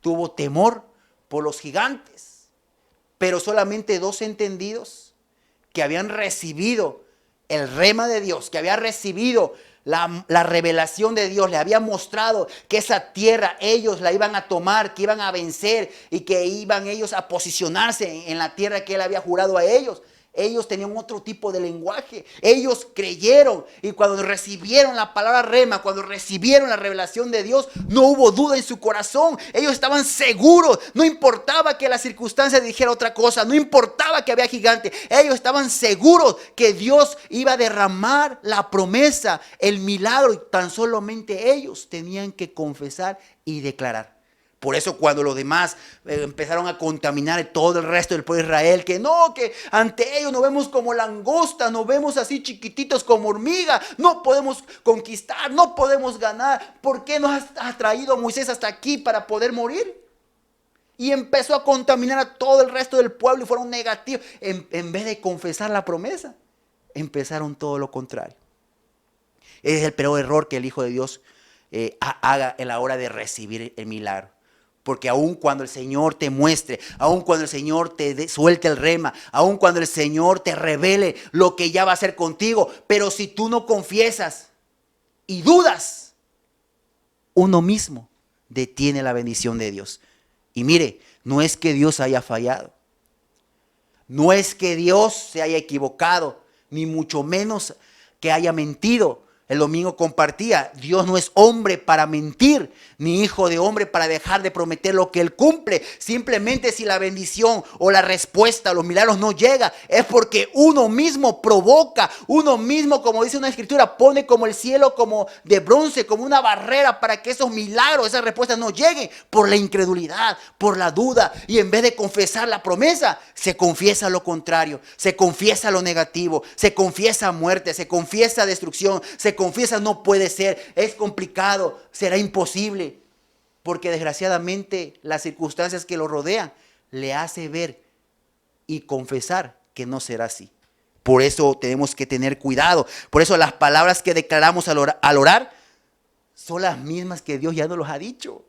tuvo temor por los gigantes. Pero solamente 2 entendidos que habían recibido el rema de Dios, que habían recibido la revelación de Dios, le había mostrado que esa tierra ellos la iban a tomar, que iban a vencer y que iban ellos a posicionarse en la tierra que Él había jurado a ellos. Ellos tenían otro tipo de lenguaje. Ellos creyeron y cuando recibieron la palabra rema, cuando recibieron la revelación de Dios, no hubo duda en su corazón. Ellos estaban seguros. No importaba que la circunstancia dijera otra cosa. No importaba que había gigante. Ellos estaban seguros que Dios iba a derramar la promesa, el milagro. Y tan solamente ellos tenían que confesar y declarar. Por eso cuando los demás empezaron a contaminar todo el resto del pueblo de Israel, que no, que ante ellos nos vemos como langostas, nos vemos así chiquititos como hormiga, no podemos conquistar, no podemos ganar. ¿Por qué nos has traído Moisés hasta aquí para poder morir? Y empezó a contaminar a todo el resto del pueblo y fueron negativos. En vez de confesar la promesa, empezaron todo lo contrario. Ese es el peor error que el Hijo de Dios haga en la hora de recibir el milagro. Porque aun cuando el Señor te muestre, aun cuando el Señor te suelte el rema, aun cuando el Señor te revele lo que ya va a hacer contigo, pero si tú no confiesas y dudas, uno mismo detiene la bendición de Dios. Y mire, no es que Dios haya fallado, no es que Dios se haya equivocado, ni mucho menos que haya mentido. El domingo compartía, Dios no es hombre para mentir, ni hijo de hombre para dejar de prometer lo que Él cumple. Simplemente si la bendición o la respuesta, los milagros no llega, es porque uno mismo provoca, uno mismo, como dice una escritura, pone como el cielo como de bronce, como una barrera para que esos milagros, esas respuestas no lleguen por la incredulidad, por la duda. Y en vez de confesar la promesa, se confiesa lo contrario, se confiesa lo negativo, se confiesa muerte, se confiesa destrucción, se confiesa no puede ser, es complicado, será imposible, porque desgraciadamente las circunstancias que lo rodean le hace ver y confesar que no será así. Por eso tenemos que tener cuidado. Por eso las palabras que declaramos al orar son las mismas que Dios ya nos los ha dicho.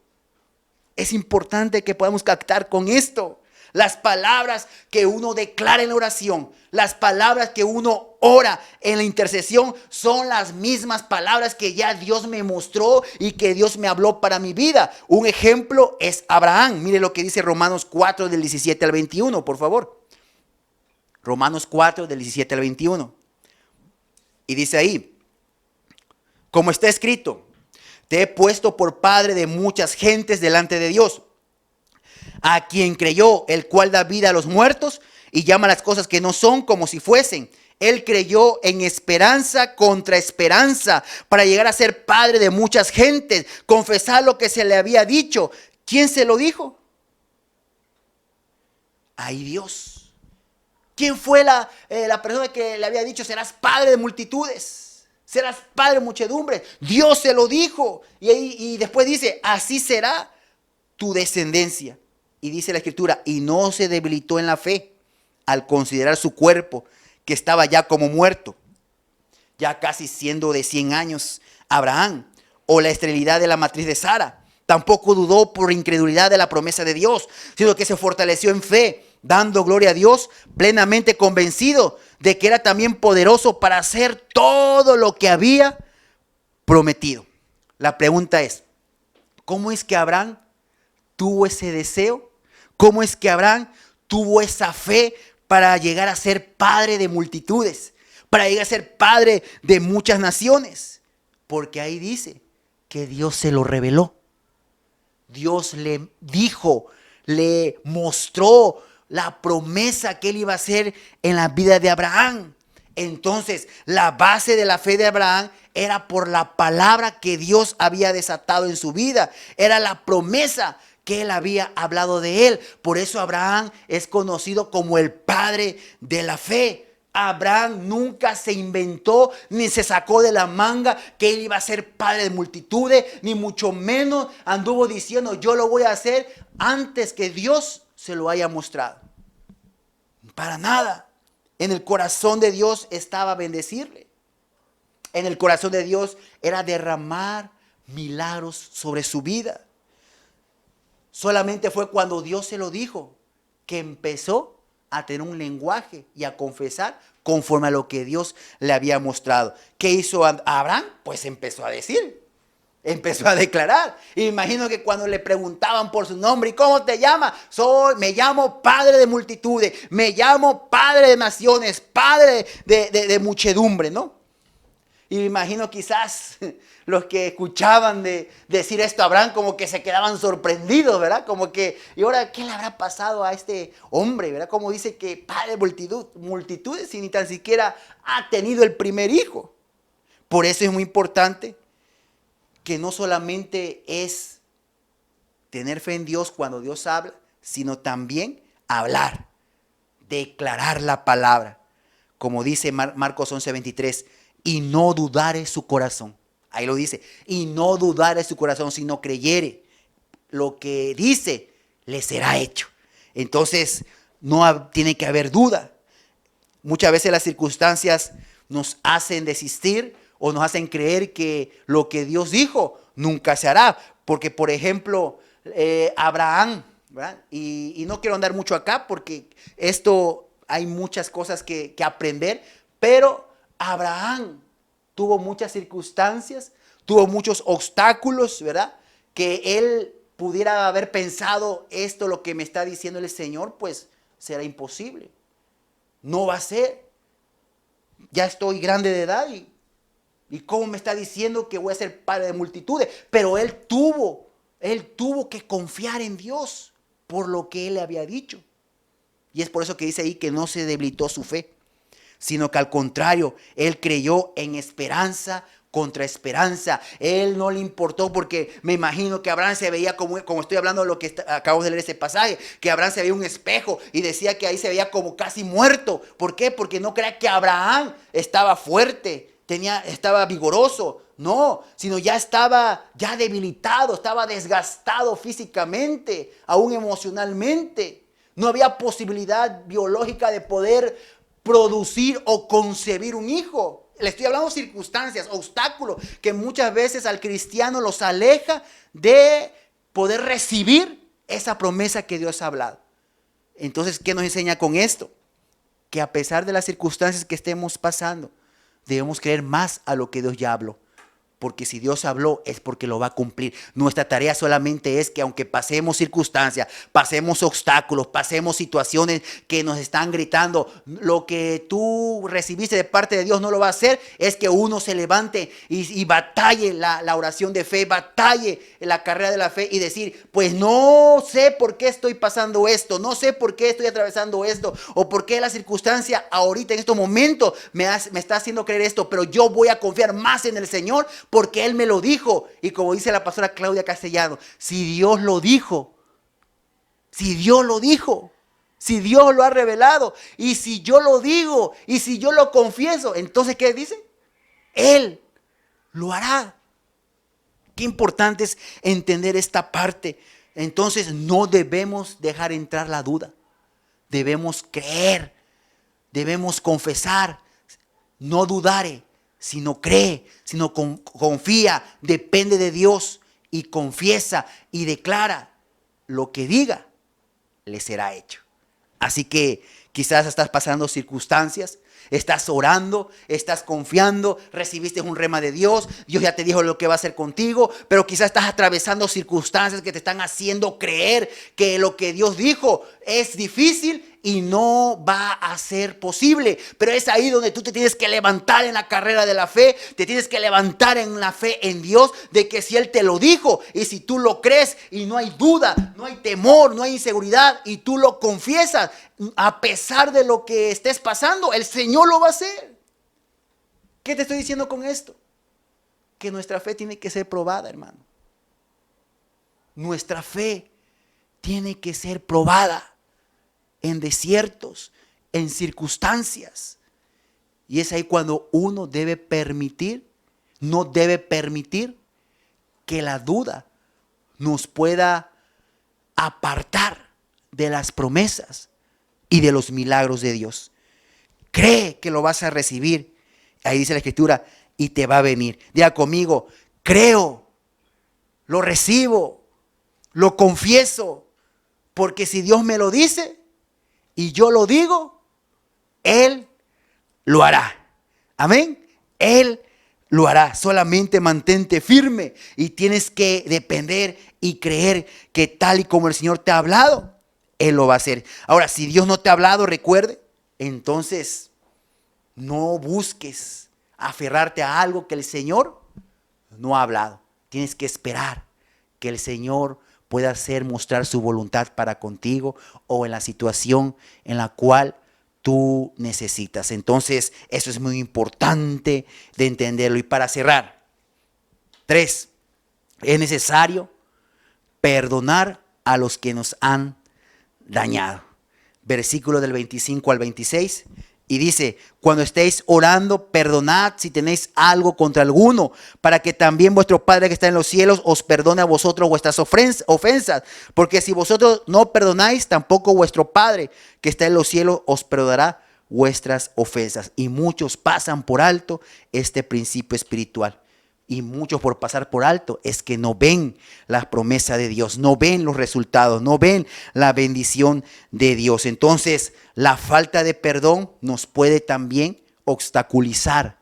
Es importante que podamos captar con esto. Las palabras que uno declara en la oración, las palabras que uno ora en la intercesión son las mismas palabras que ya Dios me mostró y que Dios me habló para mi vida. Un ejemplo es Abraham. Mire lo que dice Romanos 4 del 17 al 21, por favor. Romanos 4 del 17 al 21. Y dice ahí, como está escrito, te he puesto por padre de muchas gentes delante de Dios, a quien creyó, el cual da vida a los muertos y llama las cosas que no son como si fuesen. Él creyó en esperanza contra esperanza para llegar a ser padre de muchas gentes, confesar lo que se le había dicho. ¿Quién se lo dijo? Ay, Dios. ¿Quién fue la persona que le había dicho serás padre de multitudes? Serás padre de muchedumbres. Dios se lo dijo. Y después dice, así será. tu descendencia. Y dice la Escritura, y no se debilitó en la fe al considerar su cuerpo, que estaba ya como muerto, ya casi siendo de 100 años Abraham, o la esterilidad de la matriz de Sara. Tampoco dudó por incredulidad de la promesa de Dios, sino que se fortaleció en fe, dando gloria a Dios, plenamente convencido de que era también poderoso para hacer todo lo que había prometido. La pregunta es, ¿cómo es que Abraham tuvo ese deseo? ¿Cómo es que Abraham tuvo esa fe para llegar a ser padre de multitudes? Para llegar a ser padre de muchas naciones. Porque ahí dice que Dios se lo reveló. Dios le dijo, le mostró la promesa que él iba a hacer en la vida de Abraham. Entonces, la base de la fe de Abraham era por la palabra que Dios había desatado en su vida. Era la promesa que él había hablado de él. Por eso Abraham es conocido como el padre de la fe. Abraham nunca se inventó ni se sacó de la manga que él iba a ser padre de multitudes, ni mucho menos anduvo diciendo yo lo voy a hacer antes que Dios se lo haya mostrado. Para nada. En el corazón de Dios estaba bendecirle. En el corazón de Dios era derramar milagros sobre su vida. Solamente fue cuando Dios se lo dijo que empezó a tener un lenguaje y a confesar conforme a lo que Dios le había mostrado. ¿Qué hizo Abraham? Pues empezó a decir, empezó a declarar. Y me imagino que cuando le preguntaban por su nombre, ¿y cómo te llamas? Me llamo padre de multitudes, me llamo padre de naciones, padre de muchedumbre, ¿no? Y me imagino quizás los que escuchaban de decir esto a Abraham como que se quedaban sorprendidos, ¿verdad? Como que, ¿y ahora qué le habrá pasado a este hombre, ¿verdad? Como dice que padre de multitudes y ni tan siquiera ha tenido el primer hijo. Por eso es muy importante que no solamente es tener fe en Dios cuando Dios habla, sino también hablar, declarar la palabra. Como dice Marcos 11:23, y no dudare su corazón. Ahí lo dice, y no dudare su corazón, sino creyere lo que dice, le será hecho. Entonces, no tiene que haber duda. Muchas veces las circunstancias nos hacen desistir o nos hacen creer que lo que Dios dijo nunca se hará. Porque, por ejemplo, Abraham, ¿verdad? Y no quiero andar mucho acá porque esto hay muchas cosas que aprender, pero Abraham tuvo muchas circunstancias, tuvo muchos obstáculos, ¿verdad? Que él pudiera haber pensado esto, lo que me está diciendo el Señor, pues será imposible. No va a ser. Ya estoy grande de edad y cómo me está diciendo que voy a ser padre de multitudes. Pero él tuvo que confiar en Dios por lo que él le había dicho. Y es por eso que dice ahí que no se debilitó su fe, sino que al contrario, él creyó en esperanza contra esperanza. Él no le importó porque me imagino que Abraham se veía como estoy hablando de lo que acabo de leer ese pasaje, que Abraham se veía un espejo y decía que ahí se veía como casi muerto. ¿Por qué? Porque no crea que Abraham estaba fuerte, estaba vigoroso. No, sino ya estaba debilitado, estaba desgastado físicamente, aún emocionalmente. No había posibilidad biológica de poder producir o concebir un hijo. Le estoy hablando de circunstancias, obstáculos que muchas veces al cristiano los aleja de poder recibir esa promesa que Dios ha hablado. Entonces, ¿qué nos enseña con esto? Que a pesar de las circunstancias que estemos pasando, debemos creer más a lo que Dios ya habló. Porque si Dios habló es porque lo va a cumplir. Nuestra tarea solamente es que aunque pasemos circunstancias, pasemos obstáculos, pasemos situaciones que nos están gritando, lo que tú recibiste de parte de Dios no lo va a hacer, es que uno se levante y batalle la oración de fe, batalle la carrera de la fe y decir, pues no sé por qué estoy pasando esto, no sé por qué estoy atravesando esto, o por qué la circunstancia ahorita en estos momentos me está haciendo creer esto, pero yo voy a confiar más en el Señor, porque Él me lo dijo. Y como dice la pastora Claudia Castellano, si Dios lo dijo, si Dios lo ha revelado, y si yo lo digo, y si yo lo confieso, entonces ¿qué dice? Él lo hará. Qué importante es entender esta parte, Entonces no debemos dejar entrar la duda. Debemos creer, debemos confesar, no dudare, sino cree, sino confía, depende de Dios y confiesa y declara lo que diga, le será hecho. Así que quizás estás pasando circunstancias, estás orando, estás confiando, recibiste un rema de Dios, Dios ya te dijo lo que va a hacer contigo, pero quizás estás atravesando circunstancias que te están haciendo creer que lo que Dios dijo es difícil y no va a ser posible. Pero es ahí donde tú te tienes que levantar en la carrera de la fe, te tienes que levantar en la fe en Dios, de que si Él te lo dijo y si tú lo crees y no hay duda, no hay temor, no hay inseguridad y tú lo confiesas, a pesar de lo que estés pasando, el Señor lo va a hacer. ¿Qué te estoy diciendo con esto? Que nuestra fe tiene que ser probada, hermano. Nuestra fe tiene que ser probada en desiertos, en circunstancias. Y es ahí cuando uno debe permitir, no debe permitir que la duda nos pueda apartar de las promesas y de los milagros de Dios. Cree que lo vas a recibir. Ahí dice la Escritura, y te va a venir. Diga conmigo, creo, lo recibo, lo confieso, porque si Dios me lo dice y yo lo digo, Él lo hará. Amén. Él lo hará. Solamente mantente firme y tienes que depender y creer que tal y como el Señor te ha hablado, Él lo va a hacer. Ahora, si Dios no te ha hablado, recuerde, entonces no busques aferrarte a algo que el Señor no ha hablado. Tienes que esperar que el Señor pueda hacer mostrar su voluntad para contigo o en la situación en la cual tú necesitas. Entonces, eso es muy importante de entenderlo. Y para cerrar, 3, es necesario perdonar a los que nos han dañado. Versículo del 25 al 26. Y dice, cuando estéis orando, perdonad si tenéis algo contra alguno, para que también vuestro Padre que está en los cielos os perdone a vosotros vuestras ofensas. Porque si vosotros no perdonáis, tampoco vuestro Padre que está en los cielos os perdonará vuestras ofensas. Y muchos pasan por alto este principio espiritual. Y muchos por pasar por alto es que no ven las promesas de Dios, no ven los resultados, no ven la bendición de Dios. Entonces, la falta de perdón nos puede también obstaculizar.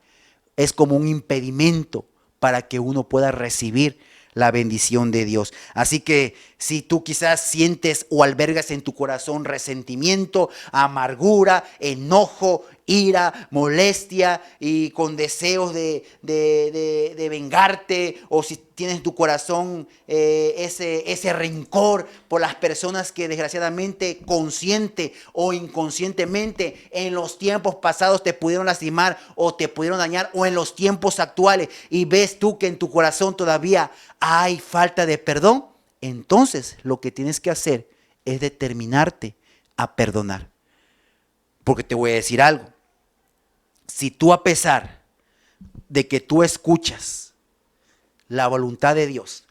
Es como un impedimento para que uno pueda recibir la bendición de Dios. Así que si tú quizás sientes o albergas en tu corazón resentimiento, amargura, enojo, ira, molestia y con deseos de vengarte, o si tienes en tu corazón ese rencor por las personas que desgraciadamente consciente o inconscientemente en los tiempos pasados te pudieron lastimar o te pudieron dañar, o en los tiempos actuales, y ves tú que en tu corazón todavía hay falta de perdón, entonces lo que tienes que hacer es determinarte a perdonar. Porque te voy a decir algo. Si tú, a pesar de que tú escuchas la voluntad de Dios,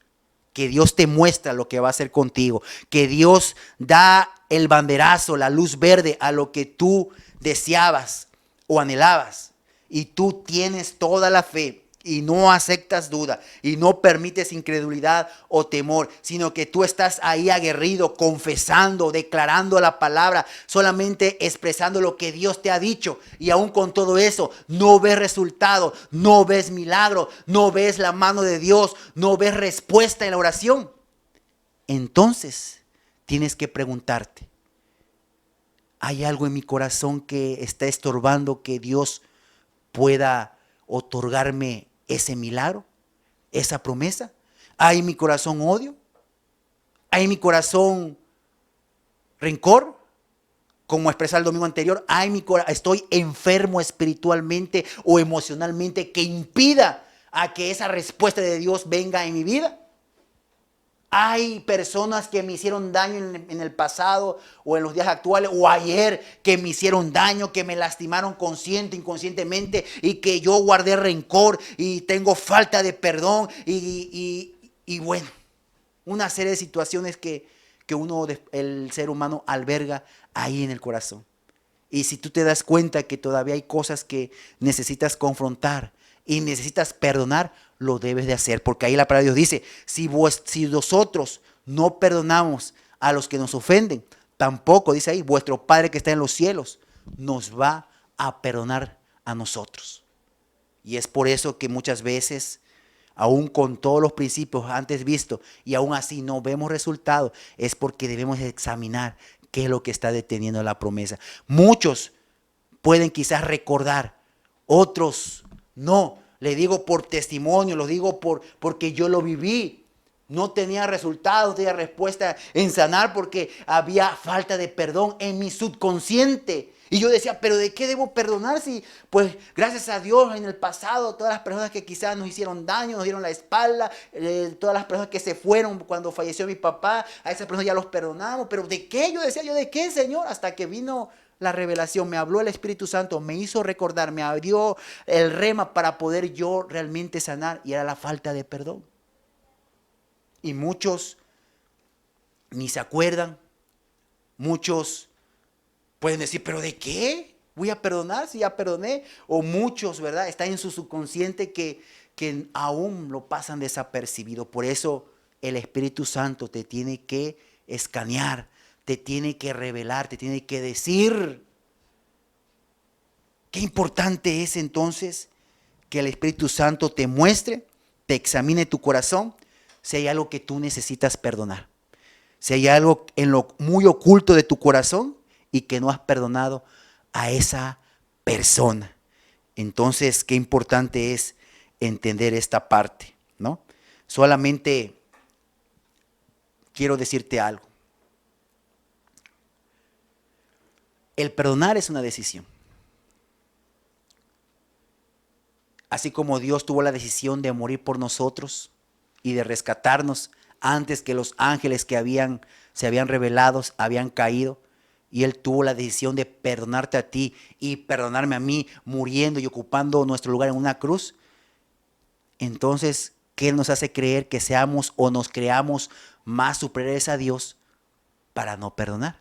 que Dios te muestra lo que va a hacer contigo, que Dios da el banderazo, la luz verde a lo que tú deseabas o anhelabas, y tú tienes toda la fe y no aceptas duda y no permites incredulidad o temor, sino que tú estás ahí aguerrido, confesando, declarando la palabra, solamente expresando lo que Dios te ha dicho, y aún con todo eso no ves resultado, no ves milagro, no ves la mano de Dios, no ves respuesta en la oración, entonces tienes que preguntarte, ¿hay algo en mi corazón que está estorbando que Dios pueda otorgarme ese milagro, esa promesa? ¿Hay en mi corazón odio? ¿Hay en mi corazón rencor? Como expresé el domingo anterior, estoy enfermo espiritualmente o emocionalmente que impida a que esa respuesta de Dios venga en mi vida. Hay personas que me hicieron daño en el pasado o en los días actuales o ayer, que me hicieron daño, que me lastimaron consciente, inconscientemente, y que yo guardé rencor y tengo falta de perdón y bueno, una serie de situaciones que el ser humano alberga ahí en el corazón. Y si tú te das cuenta que todavía hay cosas que necesitas confrontar y necesitas perdonar, lo debes de hacer. Porque ahí la palabra de Dios dice, si nosotros no perdonamos a los que nos ofenden, tampoco, dice ahí, vuestro Padre que está en los cielos nos va a perdonar a nosotros. Y es por eso que muchas veces, aún con todos los principios antes vistos, y aún así no vemos resultados, es porque debemos examinar qué es lo que está deteniendo la promesa. Muchos pueden quizás recordar, otros no. Le digo por testimonio, lo digo porque yo lo viví. No tenía resultados, no tenía respuesta en sanar porque había falta de perdón en mi subconsciente. Y yo decía, ¿pero de qué debo perdonar si, pues, gracias a Dios en el pasado, todas las personas que quizás nos hicieron daño, nos dieron la espalda, todas las personas que se fueron cuando falleció mi papá, a esas personas ya los perdonamos, pero ¿de qué? Yo decía, ¿yo de qué, Señor? Hasta que vino la revelación, me habló el Espíritu Santo, me hizo recordar, me abrió el rema para poder yo realmente sanar, y era la falta de perdón. Y muchos ni se acuerdan, muchos pueden decir, ¿pero de qué voy a perdonar si ya perdoné? O muchos, ¿verdad? Está en su subconsciente que aún lo pasan desapercibido. Por eso el Espíritu Santo te tiene que escanear, te tiene que revelar, te tiene que decir. Qué importante es entonces que el Espíritu Santo te muestre, te examine tu corazón, si hay algo que tú necesitas perdonar. Si hay algo en lo muy oculto de tu corazón y que no has perdonado a esa persona. Entonces, qué importante es entender esta parte, ¿no? Solamente quiero decirte algo. El perdonar es una decisión. Así como Dios tuvo la decisión de morir por nosotros y de rescatarnos antes que los ángeles que se habían revelado, habían caído, y Él tuvo la decisión de perdonarte a ti y perdonarme a mí, muriendo y ocupando nuestro lugar en una cruz. Entonces, ¿qué nos hace creer que seamos o nos creamos más superiores a Dios para no perdonar?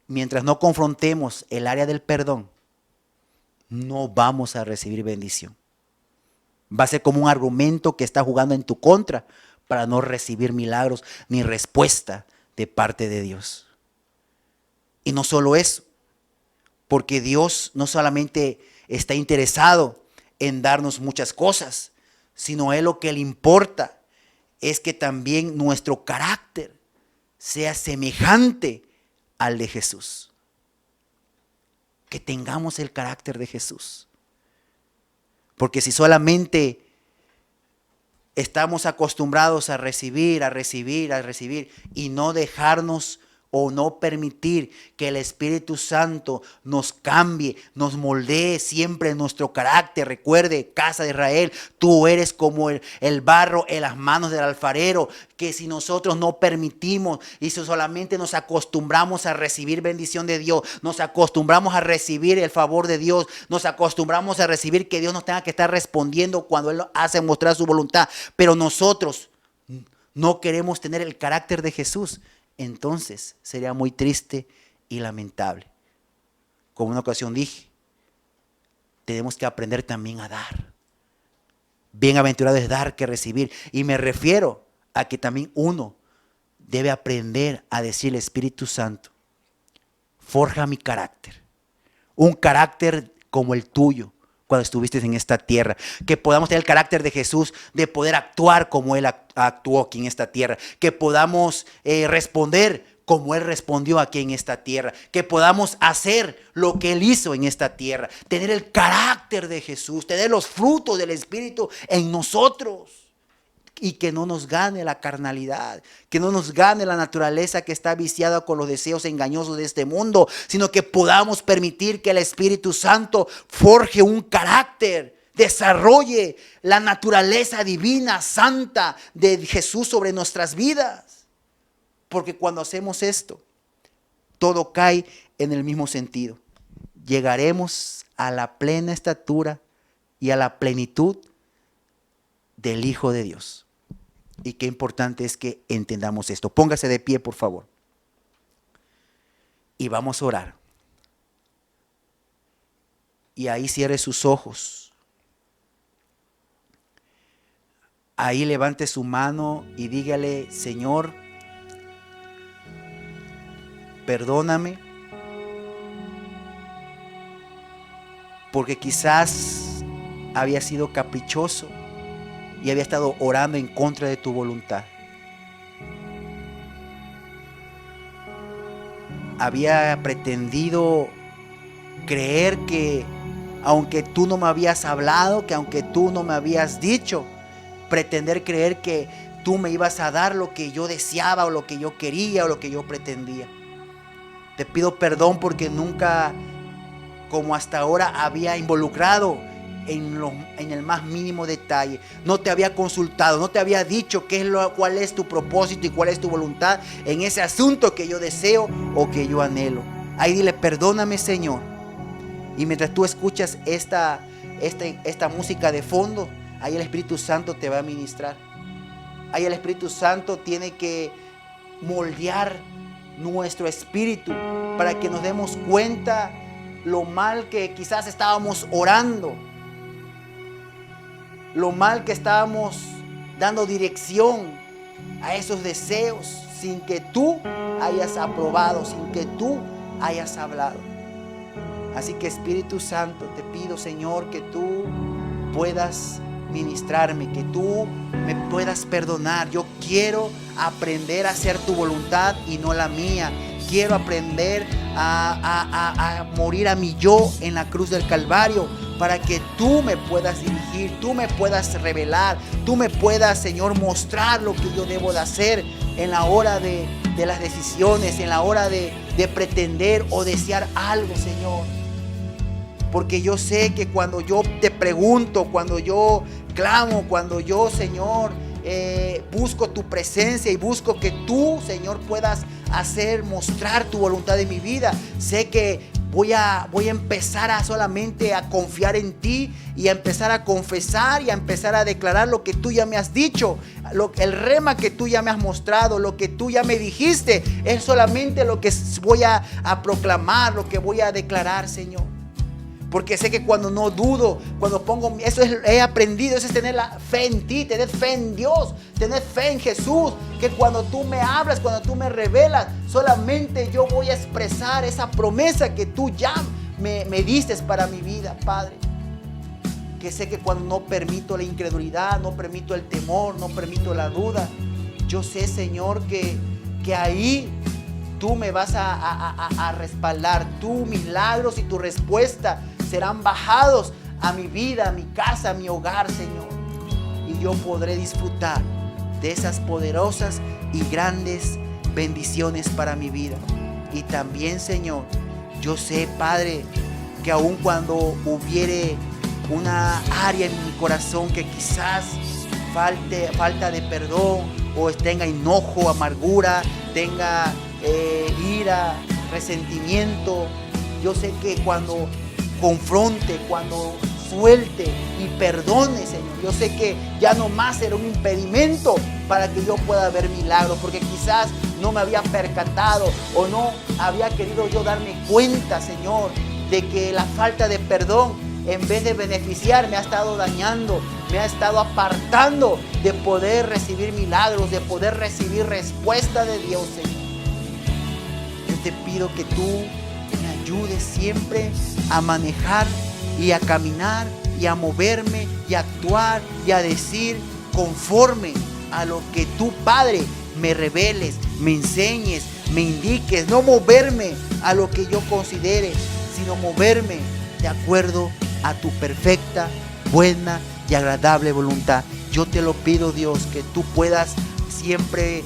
Mientras no confrontemos el área del perdón, no vamos a recibir bendición. Va a ser como un argumento que está jugando en tu contra para no recibir milagros ni respuesta de parte de Dios. Y no solo eso, porque Dios no solamente está interesado en darnos muchas cosas, sino a Él lo que le importa es que también nuestro carácter sea semejante al de Jesús. Que tengamos el carácter de Jesús. Porque si solamente estamos acostumbrados a recibir y no dejarnos o no permitir que el Espíritu Santo nos cambie, nos moldee siempre en nuestro carácter. Recuerde, casa de Israel, tú eres como el barro en las manos del alfarero, que si nosotros no permitimos y si solamente nos acostumbramos a recibir bendición de Dios, nos acostumbramos a recibir el favor de Dios, nos acostumbramos a recibir que Dios nos tenga que estar respondiendo cuando Él hace mostrar su voluntad, pero nosotros no queremos tener el carácter de Jesús, entonces sería muy triste y lamentable. Como una ocasión dije, tenemos que aprender también a dar. Bienaventurado es dar que recibir. Y me refiero a que también uno debe aprender a decirle, Espíritu Santo, forja mi carácter. Un carácter como el tuyo cuando estuviste en esta tierra. Que podamos tener el carácter de Jesús, de poder actuar como Él actuó aquí en esta tierra. Que podamos responder como Él respondió aquí en esta tierra. Que podamos hacer lo que Él hizo en esta tierra. Tener el carácter de Jesús, tener los frutos del Espíritu en nosotros. Y que no nos gane la carnalidad, que no nos gane la naturaleza que está viciada con los deseos engañosos de este mundo, sino que podamos permitir que el Espíritu Santo forje un carácter, desarrolle la naturaleza divina, santa de Jesús sobre nuestras vidas. Porque cuando hacemos esto, todo cae en el mismo sentido. Llegaremos a la plena estatura y a la plenitud del Hijo de Dios. Y qué importante es que entendamos esto. Póngase de pie, por favor. Y vamos a orar. Y ahí cierre sus ojos. Ahí levante su mano y dígale: Señor, perdóname, porque quizás había sido caprichoso y había estado orando en contra de tu voluntad. Había pretendido creer que aunque tú no me habías hablado, que aunque tú no me habías dicho, pretender creer que tú me ibas a dar lo que yo deseaba o lo que yo quería o lo que yo pretendía. Te pido perdón porque nunca, como hasta ahora, había involucrado en el más mínimo detalle. No te había consultado, no te había dicho cuál es tu propósito y cuál es tu voluntad en ese asunto que yo deseo o que yo anhelo. Ahí dile: perdóname, Señor. Y mientras tú escuchas esta música de fondo, ahí el Espíritu Santo te va a ministrar. Ahí el Espíritu Santo tiene que moldear nuestro espíritu para que nos demos cuenta lo mal que quizás estábamos orando, lo mal que estábamos dando dirección a esos deseos sin que tú hayas aprobado, sin que tú hayas hablado. Así que, Espíritu Santo, te pido, Señor, que tú puedas ministrarme, que tú me puedas perdonar. Yo quiero aprender a hacer tu voluntad y no la mía. Quiero aprender a morir a mi yo en la cruz del Calvario, para que tú me puedas dirigir, tú me puedas revelar, tú me puedas, Señor, mostrar lo que yo debo de hacer en la hora de las decisiones, en la hora de pretender o desear algo, Señor. Porque yo sé que cuando yo te pregunto, cuando yo clamo, cuando yo, Señor, busco tu presencia y busco que tú, Señor, puedas mostrar tu voluntad en mi vida, sé que voy a empezar solamente a confiar en ti y a empezar a confesar y a empezar a declarar lo que tú ya me has dicho, el rema que tú ya me has mostrado, lo que tú ya me dijiste, es solamente lo que voy a proclamar, lo que voy a declarar, Señor. Porque sé que cuando no dudo, cuando pongo, he aprendido, eso es tener la fe en ti, tener fe en Dios, tener fe en Jesús. Que cuando tú me hablas, cuando tú me revelas, solamente yo voy a expresar esa promesa que tú ya me diste para mi vida, Padre. Que sé que cuando no permito la incredulidad, no permito el temor, no permito la duda, yo sé, Señor, que ahí tú me vas a respaldar. Tus milagros y tu respuesta serán bajados a mi vida, a mi casa, a mi hogar, Señor. Y yo podré disfrutar de esas poderosas y grandes bendiciones para mi vida. Y también, Señor, yo sé, Padre, que aun cuando hubiere una área en mi corazón que quizás falta de perdón, o tenga enojo, amargura, tenga ira, resentimiento, yo sé que cuando confronte, cuando suelte y perdone, Señor, yo sé que ya no más será un impedimento para que yo pueda ver milagros, porque quizás no me había percatado o no había querido yo darme cuenta, Señor, de que la falta de perdón, en vez de beneficiar, me ha estado dañando, me ha estado apartando de poder recibir milagros, de poder recibir respuesta de Dios, Señor. Yo te pido que tú me ayudes siempre a manejar y a caminar y a moverme y a actuar y a decir conforme a lo que tú, Padre, me reveles, me enseñes, me indiques. No moverme a lo que yo considere, sino moverme de acuerdo a tu perfecta, buena y agradable voluntad. Yo te lo pido, Dios, que tú puedas siempre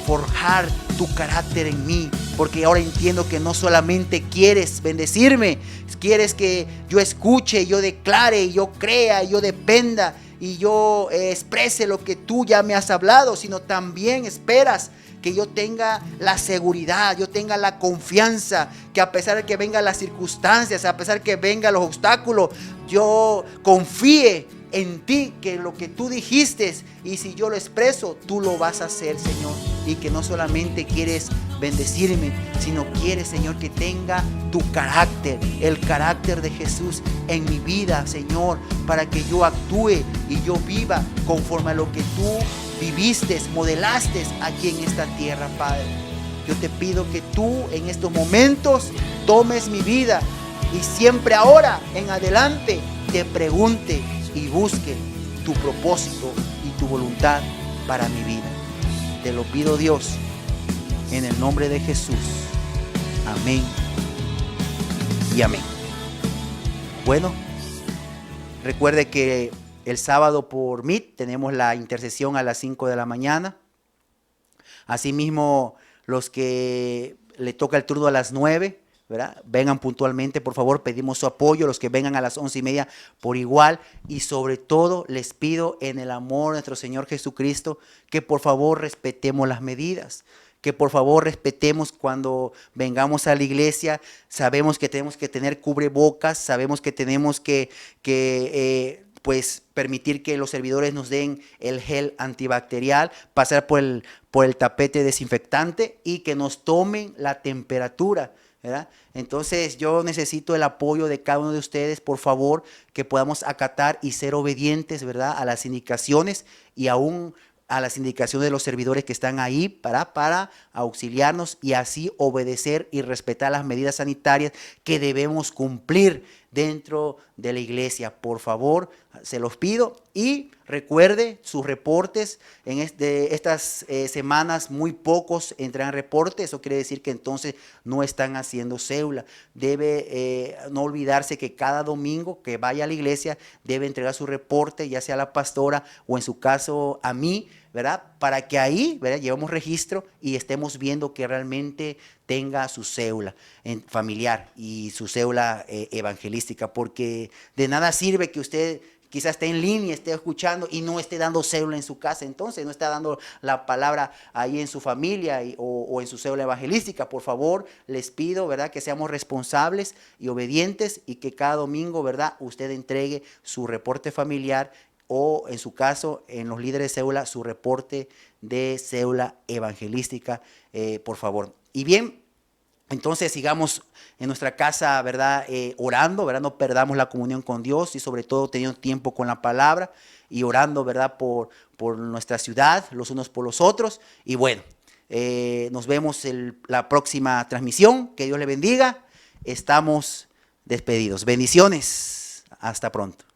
forjar tu carácter en mí, porque ahora entiendo que no solamente quieres bendecirme, quieres que yo escuche, yo declare, yo crea, yo dependa y yo exprese lo que tú ya me has hablado, sino también esperas que yo tenga la seguridad, yo tenga la confianza, que a pesar de que vengan las circunstancias, a pesar de que vengan los obstáculos, yo confíe en ti que lo que tú dijiste, y si yo lo expreso, tú lo vas a hacer, Señor. Y que no solamente quieres bendecirme, sino quieres, Señor, que tenga tu carácter, el carácter de Jesús en mi vida, Señor, para que yo actúe y yo viva conforme a lo que tú viviste, modelaste aquí en esta tierra, Padre. Yo te pido que tú en estos momentos tomes mi vida y siempre ahora en adelante te pregunte y busque tu propósito y tu voluntad para mi vida. Te lo pido, Dios, en el nombre de Jesús. Amén y amén. Bueno, recuerde que el sábado por Meet tenemos la intercesión a las 5 de la mañana. Asimismo, los que le toca el turno a las 9, ¿verdad? Vengan puntualmente, por favor, pedimos su apoyo. Los que vengan a las 11:30 por igual. Y sobre todo les pido en el amor de nuestro Señor Jesucristo que por favor respetemos las medidas. Que por favor respetemos cuando vengamos a la iglesia. Sabemos que tenemos que tener cubrebocas, sabemos que tenemos que pues permitir que los servidores nos den el gel antibacterial, pasar por el tapete desinfectante y que nos tomen la temperatura, ¿verdad? Entonces yo necesito el apoyo de cada uno de ustedes, por favor, que podamos acatar y ser obedientes, ¿verdad?, a las indicaciones y aún a las indicaciones de los servidores que están ahí para auxiliarnos y así obedecer y respetar las medidas sanitarias que debemos cumplir dentro de la iglesia. Por favor, se los pido y recuerde sus reportes. En estas semanas muy pocos entregan reportes, eso quiere decir que entonces no están haciendo célula. Debe no olvidarse que cada domingo que vaya a la iglesia debe entregar su reporte, ya sea a la pastora o en su caso a mí, ¿verdad? Para que ahí, ¿verdad?, llevamos registro y estemos viendo que realmente tenga su cédula familiar y su cédula evangelística, porque de nada sirve que usted quizás esté en línea, esté escuchando y no esté dando cédula en su casa, entonces no está dando la palabra ahí en su familia o en su cédula evangelística. Por favor, les pido, ¿verdad?, que seamos responsables y obedientes y que cada domingo, ¿verdad?, usted entregue su reporte familiar o en su caso, en los líderes de célula, su reporte de célula evangelística, por favor. Y bien, entonces sigamos en nuestra casa, ¿verdad?, orando, ¿verdad?, no perdamos la comunión con Dios y sobre todo teniendo tiempo con la palabra y orando, ¿verdad?, por nuestra ciudad, los unos por los otros. Y bueno, nos vemos en la próxima transmisión. Que Dios le bendiga. Estamos despedidos. Bendiciones. Hasta pronto.